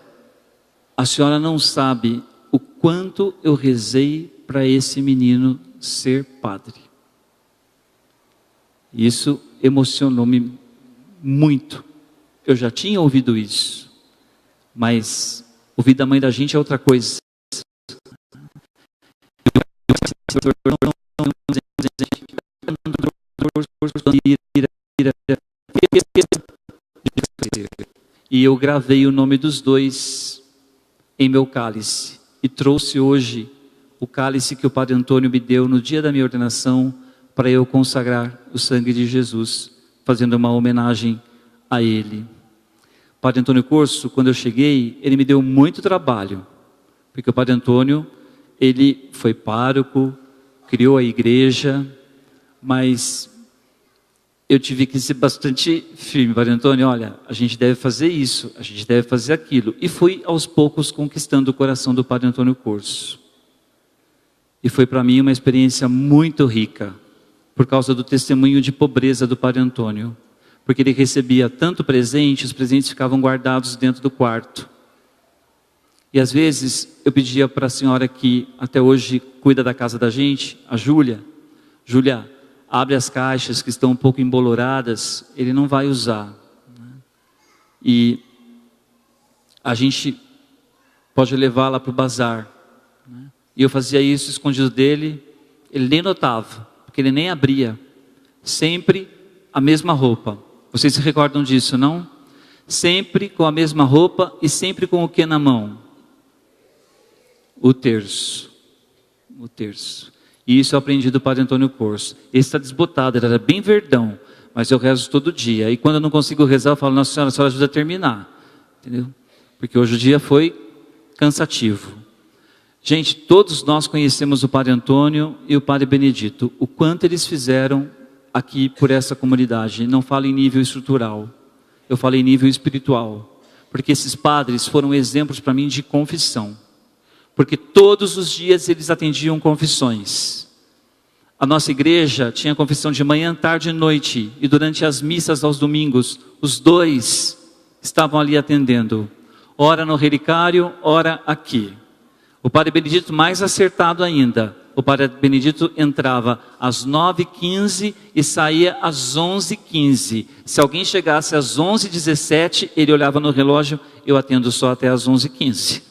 a senhora não sabe o quanto eu rezei para esse menino ser padre. Isso emocionou-me muito. Eu já tinha ouvido isso, mas ouvir da mãe da gente é outra coisa. E eu gravei o nome dos dois em meu cálice e trouxe hoje o cálice que o Padre Antônio me deu no dia da minha ordenação, para eu consagrar o sangue de Jesus, fazendo uma homenagem a ele. O Padre Antônio Corso, quando eu cheguei, ele me deu muito trabalho, porque o Padre Antônio, ele foi pároco, criou a igreja, mas eu tive que ser bastante firme. Padre Antônio, olha, a gente deve fazer isso, a gente deve fazer aquilo. E fui aos poucos conquistando o coração do Padre Antônio Corso. E foi para mim uma experiência muito rica, por causa do testemunho de pobreza do Padre Antônio. Porque ele recebia tanto presente, os presentes ficavam guardados dentro do quarto. E às vezes eu pedia para a senhora que até hoje cuida da casa da gente, a Júlia: Júlia, abre as caixas que estão um pouco emboloradas, ele não vai usar. E a gente pode levá-la para o bazar. E eu fazia isso escondido dele, ele nem notava, porque ele nem abria. Sempre a mesma roupa. Vocês se recordam disso, não? Sempre com a mesma roupa e sempre com o que na mão? O terço. O terço. E isso eu aprendi do Padre Antônio Corso. Esse está desbotado, ele era bem verdão, mas eu rezo todo dia. E quando eu não consigo rezar, eu falo, Nossa Senhora, a senhora ajuda a terminar. Entendeu? Porque hoje o dia foi cansativo. Gente, todos nós conhecemos o Padre Antônio e o Padre Benedito. O quanto eles fizeram aqui por essa comunidade. Não falo em nível estrutural, eu falo em nível espiritual. Porque esses padres foram exemplos para mim de confissão. Porque todos os dias eles atendiam confissões. A nossa igreja tinha confissão de manhã, tarde e noite. E durante as missas aos domingos, os dois estavam ali atendendo. Ora no relicário, ora aqui. O Padre Benedito mais acertado ainda. O Padre Benedito entrava às 9h15 e saía às 11h15. Se alguém chegasse às 11h17, ele olhava no relógio, eu atendo só até às 11h15.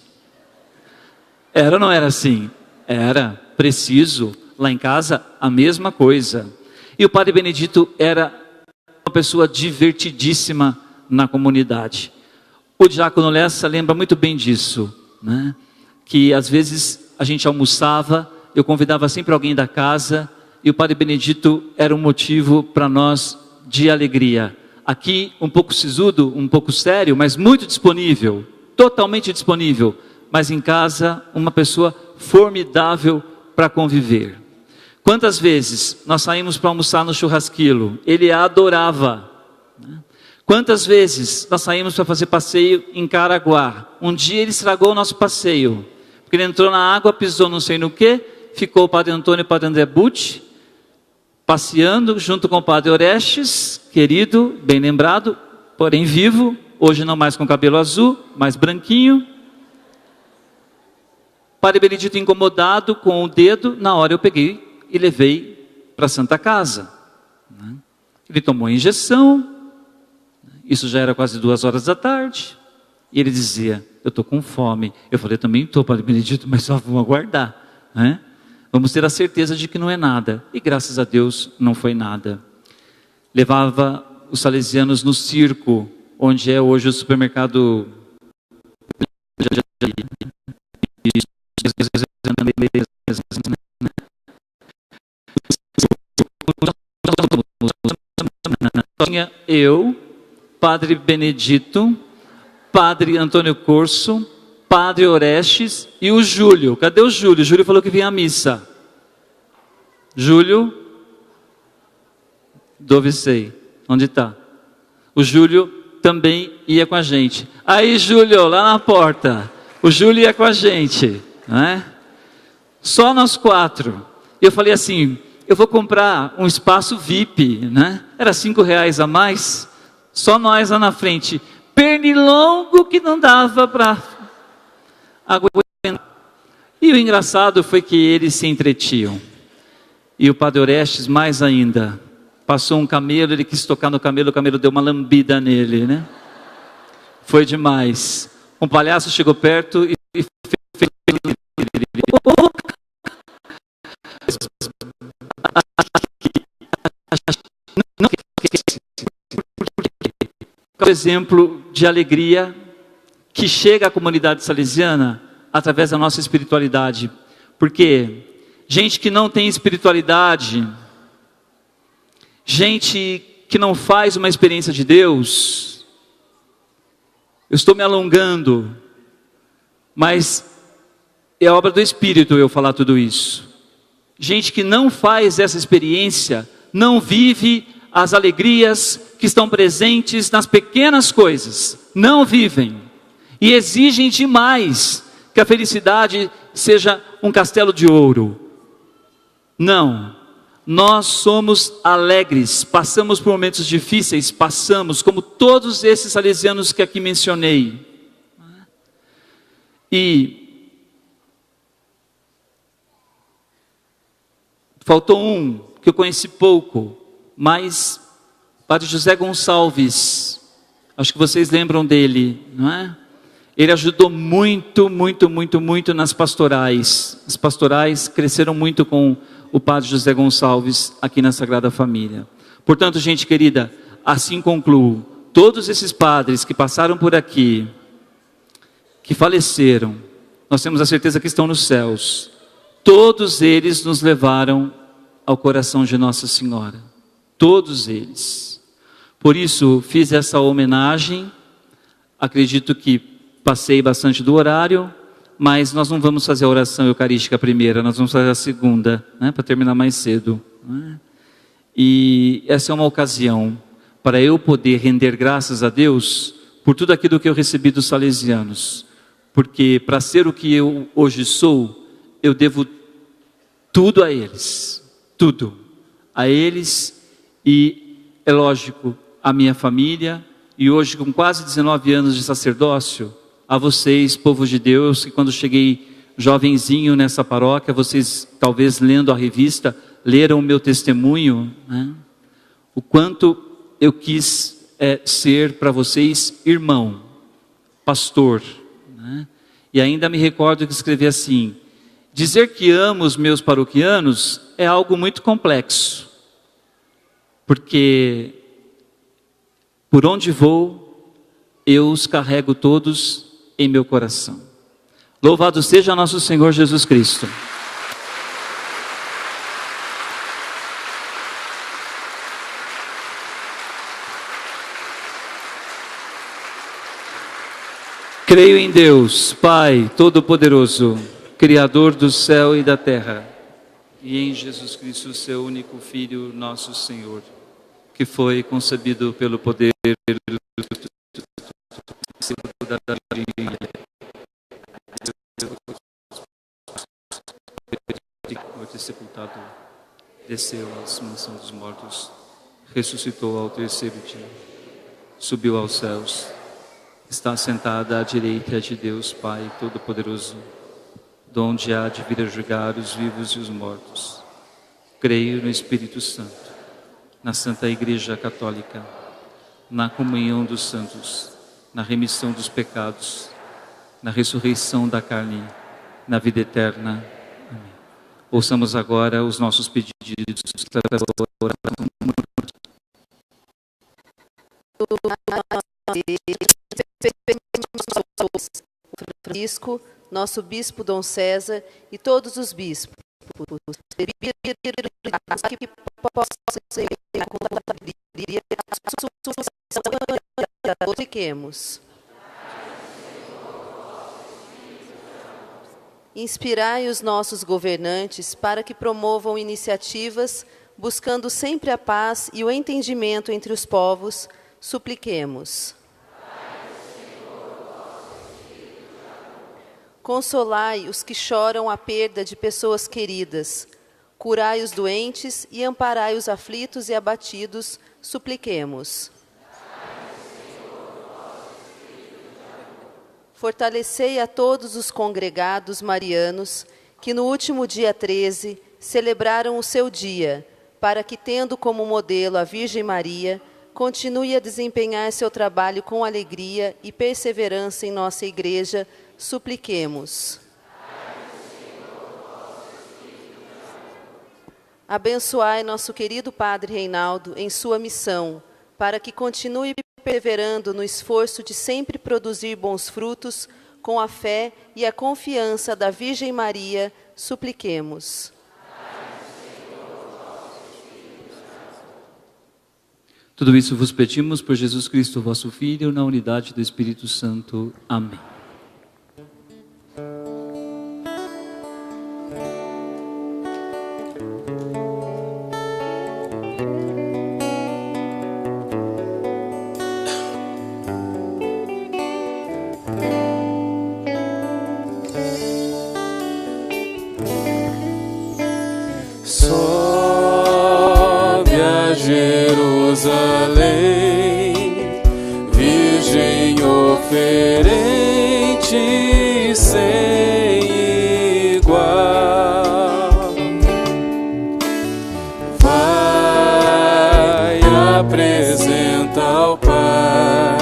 Era ou não era assim? Era preciso. Lá em casa, a mesma coisa. E o Padre Benedito era uma pessoa divertidíssima na comunidade. O diácono Lessa lembra muito bem disso, né? Que às vezes a gente almoçava, eu convidava sempre alguém da casa, e o Padre Benedito era um motivo para nós de alegria. Aqui, um pouco sisudo, um pouco sério, mas muito disponível, totalmente disponível. Mas em casa, uma pessoa formidável para conviver. Quantas vezes nós saímos para almoçar no churrasquilo? Ele a adorava. Quantas vezes nós saímos para fazer passeio em Caraguá? Um dia ele estragou o nosso passeio, porque ele entrou na água, pisou não sei no que, ficou o Padre Antônio e o Padre André Butti passeando junto com o Padre Orestes, querido, bem lembrado, porém vivo, hoje não mais com cabelo azul, mais branquinho. Padre Benedito incomodado com o dedo, na hora eu peguei e levei para a Santa Casa. Ele tomou a injeção, isso já era quase 2h da tarde, e ele dizia, eu estou com fome. Eu falei, também estou, Padre Benedito, mas só vamos aguardar, né? Vamos ter a certeza de que não é nada. E graças a Deus não foi nada. Levava os salesianos no circo, onde é hoje o supermercado. Tinha eu, Padre Benedito, Padre Antônio Corso, Padre Orestes e o Júlio. Cadê o Júlio? O Júlio falou que vinha à missa. Júlio, dove sei. Onde está? O Júlio também ia com a gente. Aí, Júlio, lá na porta. O Júlio ia com a gente, né? Só nós 4. Eu falei assim, eu vou comprar um espaço VIP, né? Era R$5 a mais, só nós lá na frente. Pernilongo que não dava para aguentar. E o engraçado foi que eles se entretiam. E o Padre Orestes mais ainda. Passou um camelo, ele quis tocar no camelo, o camelo deu uma lambida nele, né? Foi demais. Um palhaço chegou perto e fez... exemplo de alegria que chega à comunidade salesiana através da nossa espiritualidade. Porque gente que não tem espiritualidade, gente que não faz uma experiência de Deus, eu estou me alongando, mas é obra do Espírito eu falar tudo isso. Gente que não faz essa experiência, não vive as alegrias que estão presentes nas pequenas coisas, não vivem, e exigem demais que a felicidade seja um castelo de ouro. Não, nós somos alegres, passamos por momentos difíceis, passamos, como todos esses salesianos que aqui mencionei. E faltou um que eu conheci pouco, mas Padre José Gonçalves, acho que vocês lembram dele, não é? Ele ajudou muito nas pastorais. As pastorais cresceram muito com o Padre José Gonçalves aqui na Sagrada Família. Portanto, gente querida, assim concluo. todos esses padres que passaram por aqui, que faleceram, nós temos a certeza que estão nos céus. Todos eles nos levaram ao coração de Nossa Senhora. Todos eles. Por isso, fiz essa homenagem. Acredito que passei bastante do horário, mas nós não vamos fazer a oração eucarística primeira, nós vamos fazer a segunda, né, para terminar mais cedo. Né? E essa é uma ocasião para eu poder render graças a Deus por tudo aquilo que eu recebi dos salesianos. Porque para ser o que eu hoje sou, eu devo tudo a eles. Tudo. A eles e, é lógico, a minha família. E hoje, com quase 19 anos de sacerdócio, a vocês, povo de Deus, que quando cheguei jovenzinho nessa paróquia, vocês talvez lendo a revista, leram o meu testemunho, né? O quanto eu quis ser para vocês irmão, pastor, né? E ainda me recordo que escrevi assim: dizer que amo os meus paroquianos é algo muito complexo, porque por onde vou, eu os carrego todos em meu coração. Louvado seja nosso Senhor Jesus Cristo. Creio em Deus, Pai Todo-Poderoso, Criador do céu e da terra, e em Jesus Cristo, seu único Filho, nosso Senhor, que foi concebido pelo poder da sepultado, desceu à mansão dos mortos, ressuscitou ao terceiro dia, subiu aos céus, está sentada à direita de Deus Pai Todo-Poderoso, donde há de vir a julgar os vivos e os mortos. Creio no Espírito Santo, na Santa Igreja Católica, na comunhão dos santos, na remissão dos pecados, na ressurreição da carne, na vida eterna. Amém. Ouçamos agora os nossos pedidos para a oração. Francisco, nosso bispo Dom César e todos os bispos, que possam ser fiquemos. Inspirai os nossos governantes para que promovam iniciativas buscando sempre a paz e o entendimento entre os povos. Supliquemos. Consolai os que choram a perda de pessoas queridas. Curai os doentes e amparai os aflitos e abatidos. Supliquemos. Fortalecei a todos os congregados marianos que no último dia 13 celebraram o seu dia, para que, tendo como modelo a Virgem Maria, continue a desempenhar seu trabalho com alegria e perseverança em nossa Igreja. Supliquemos. Abençoai nosso querido Padre Reinaldo em sua missão, para que continue perseverando no esforço de sempre produzir bons frutos com a fé e a confiança da Virgem Maria. Supliquemos. Tudo isso vos pedimos por Jesus Cristo, vosso Filho, na unidade do Espírito Santo. Amém. Sobe a Jerusalém, Virgem oferente sem igual. Vai, apresenta ao Pai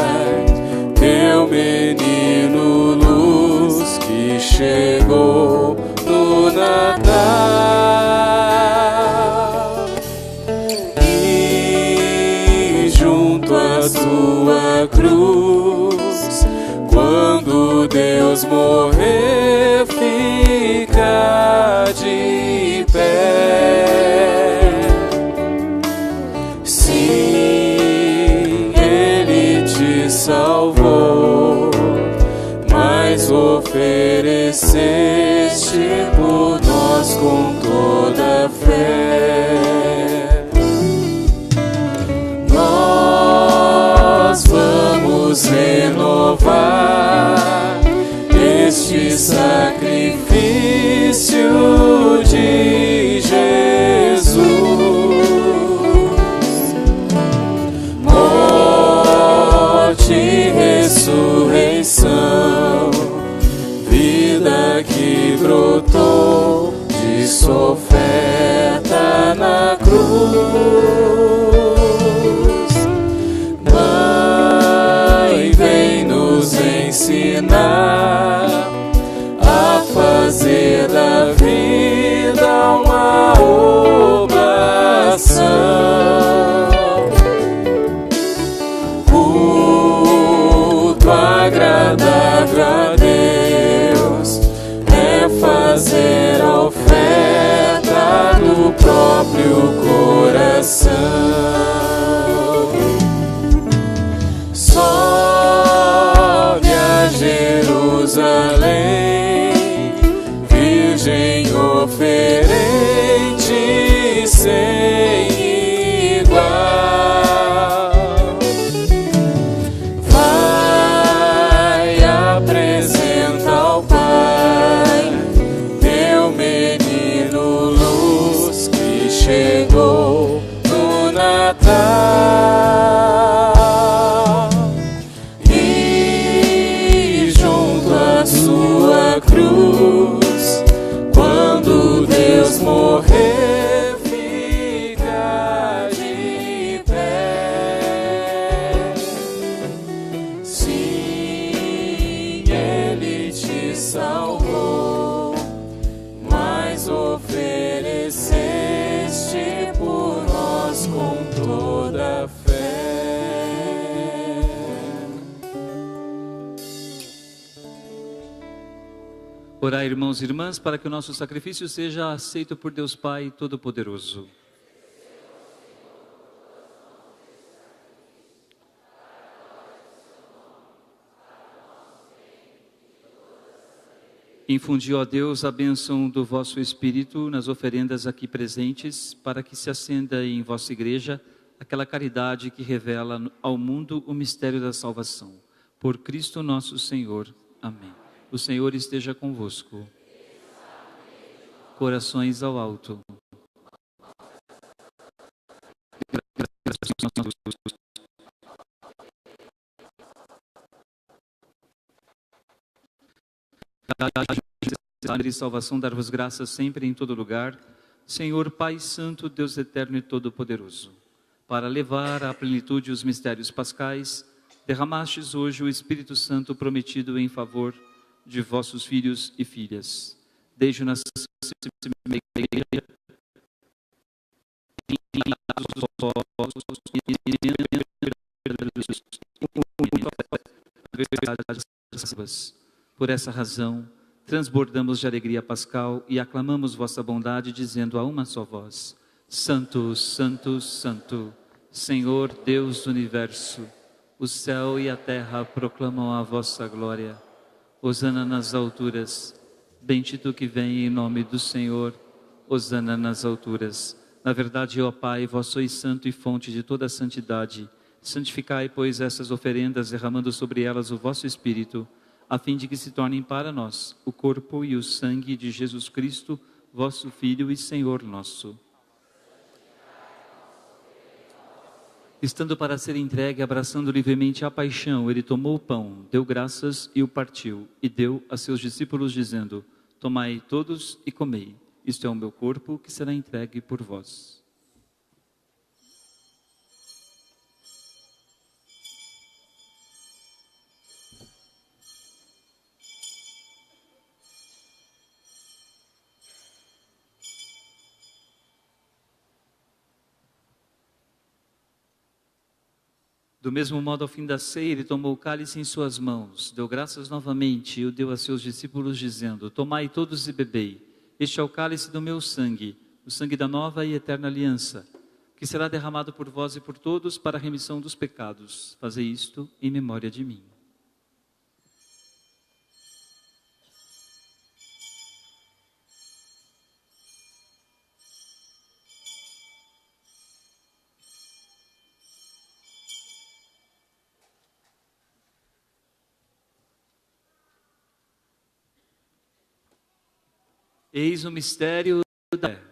teu menino luz que chegou no Natal. Tua sua cruz. Quando Deus morrer, fica de pé. Sim, Ele te salvou, mas ofereceste por nós com toda a fé. Nós vamos renovar este sacrifício de Jesus. Morte e ressurreição, vida que brotou de sua oferta na cruz. Mãe, vem nos ensinar a fazer da vida uma oração. Culto agradável a Deus é fazer a oferta do próprio coração. Sobe a Jerusalém, Virgem oferente sem igual. Vai, apresenta ao Pai teu menino luz que chegou no Natal. E junto à sua cruz, quando Deus morrer, fica de pé. Sim, Ele te salvou, mas ofereceste por nós com toda a fé. Orai, irmãos e irmãs, para que o nosso sacrifício seja aceito por Deus Pai Todo-Poderoso. Infundi, ó Deus, a bênção do vosso Espírito nas oferendas aqui presentes, para que se acenda em vossa igreja aquela caridade que revela ao mundo o mistério da salvação. Por Cristo nosso Senhor. Amém. O Senhor esteja convosco. Corações ao alto. E salvação, dar-vos graças sempre em todo lugar, Senhor Pai Santo, Deus eterno e todo-poderoso. Para levar à plenitude os mistérios pascais, derramastes hoje o Espírito Santo prometido em favor de vossos filhos e filhas. Desde o nascimento da igreja, por essa razão, transbordamos de alegria pascal e aclamamos vossa bondade, dizendo a uma só voz: Santo, Santo, Santo, Senhor Deus do universo, o céu e a terra proclamam a vossa glória. Hosana nas alturas, bendito que vem em nome do Senhor, hosana nas alturas. Na verdade, ó Pai, vós sois santo e fonte de toda a santidade. Santificai, pois, essas oferendas, derramando sobre elas o vosso Espírito, a fim de que se tornem para nós o corpo e o sangue de Jesus Cristo, vosso Filho e Senhor nosso. Estando para ser entregue, abraçando livremente a paixão, ele tomou o pão, deu graças e o partiu, e deu a seus discípulos, dizendo: Tomai todos e comei. Isto é o meu corpo, que será entregue por vós. Do mesmo modo, ao fim da ceia, ele tomou o cálice em suas mãos, deu graças novamente e o deu a seus discípulos, dizendo: Tomai todos e bebei. Este é o cálice do meu sangue, o sangue da nova e eterna aliança, que será derramado por vós e por todos para a remissão dos pecados. Fazei isto em memória de mim. Eis o mistério da fé.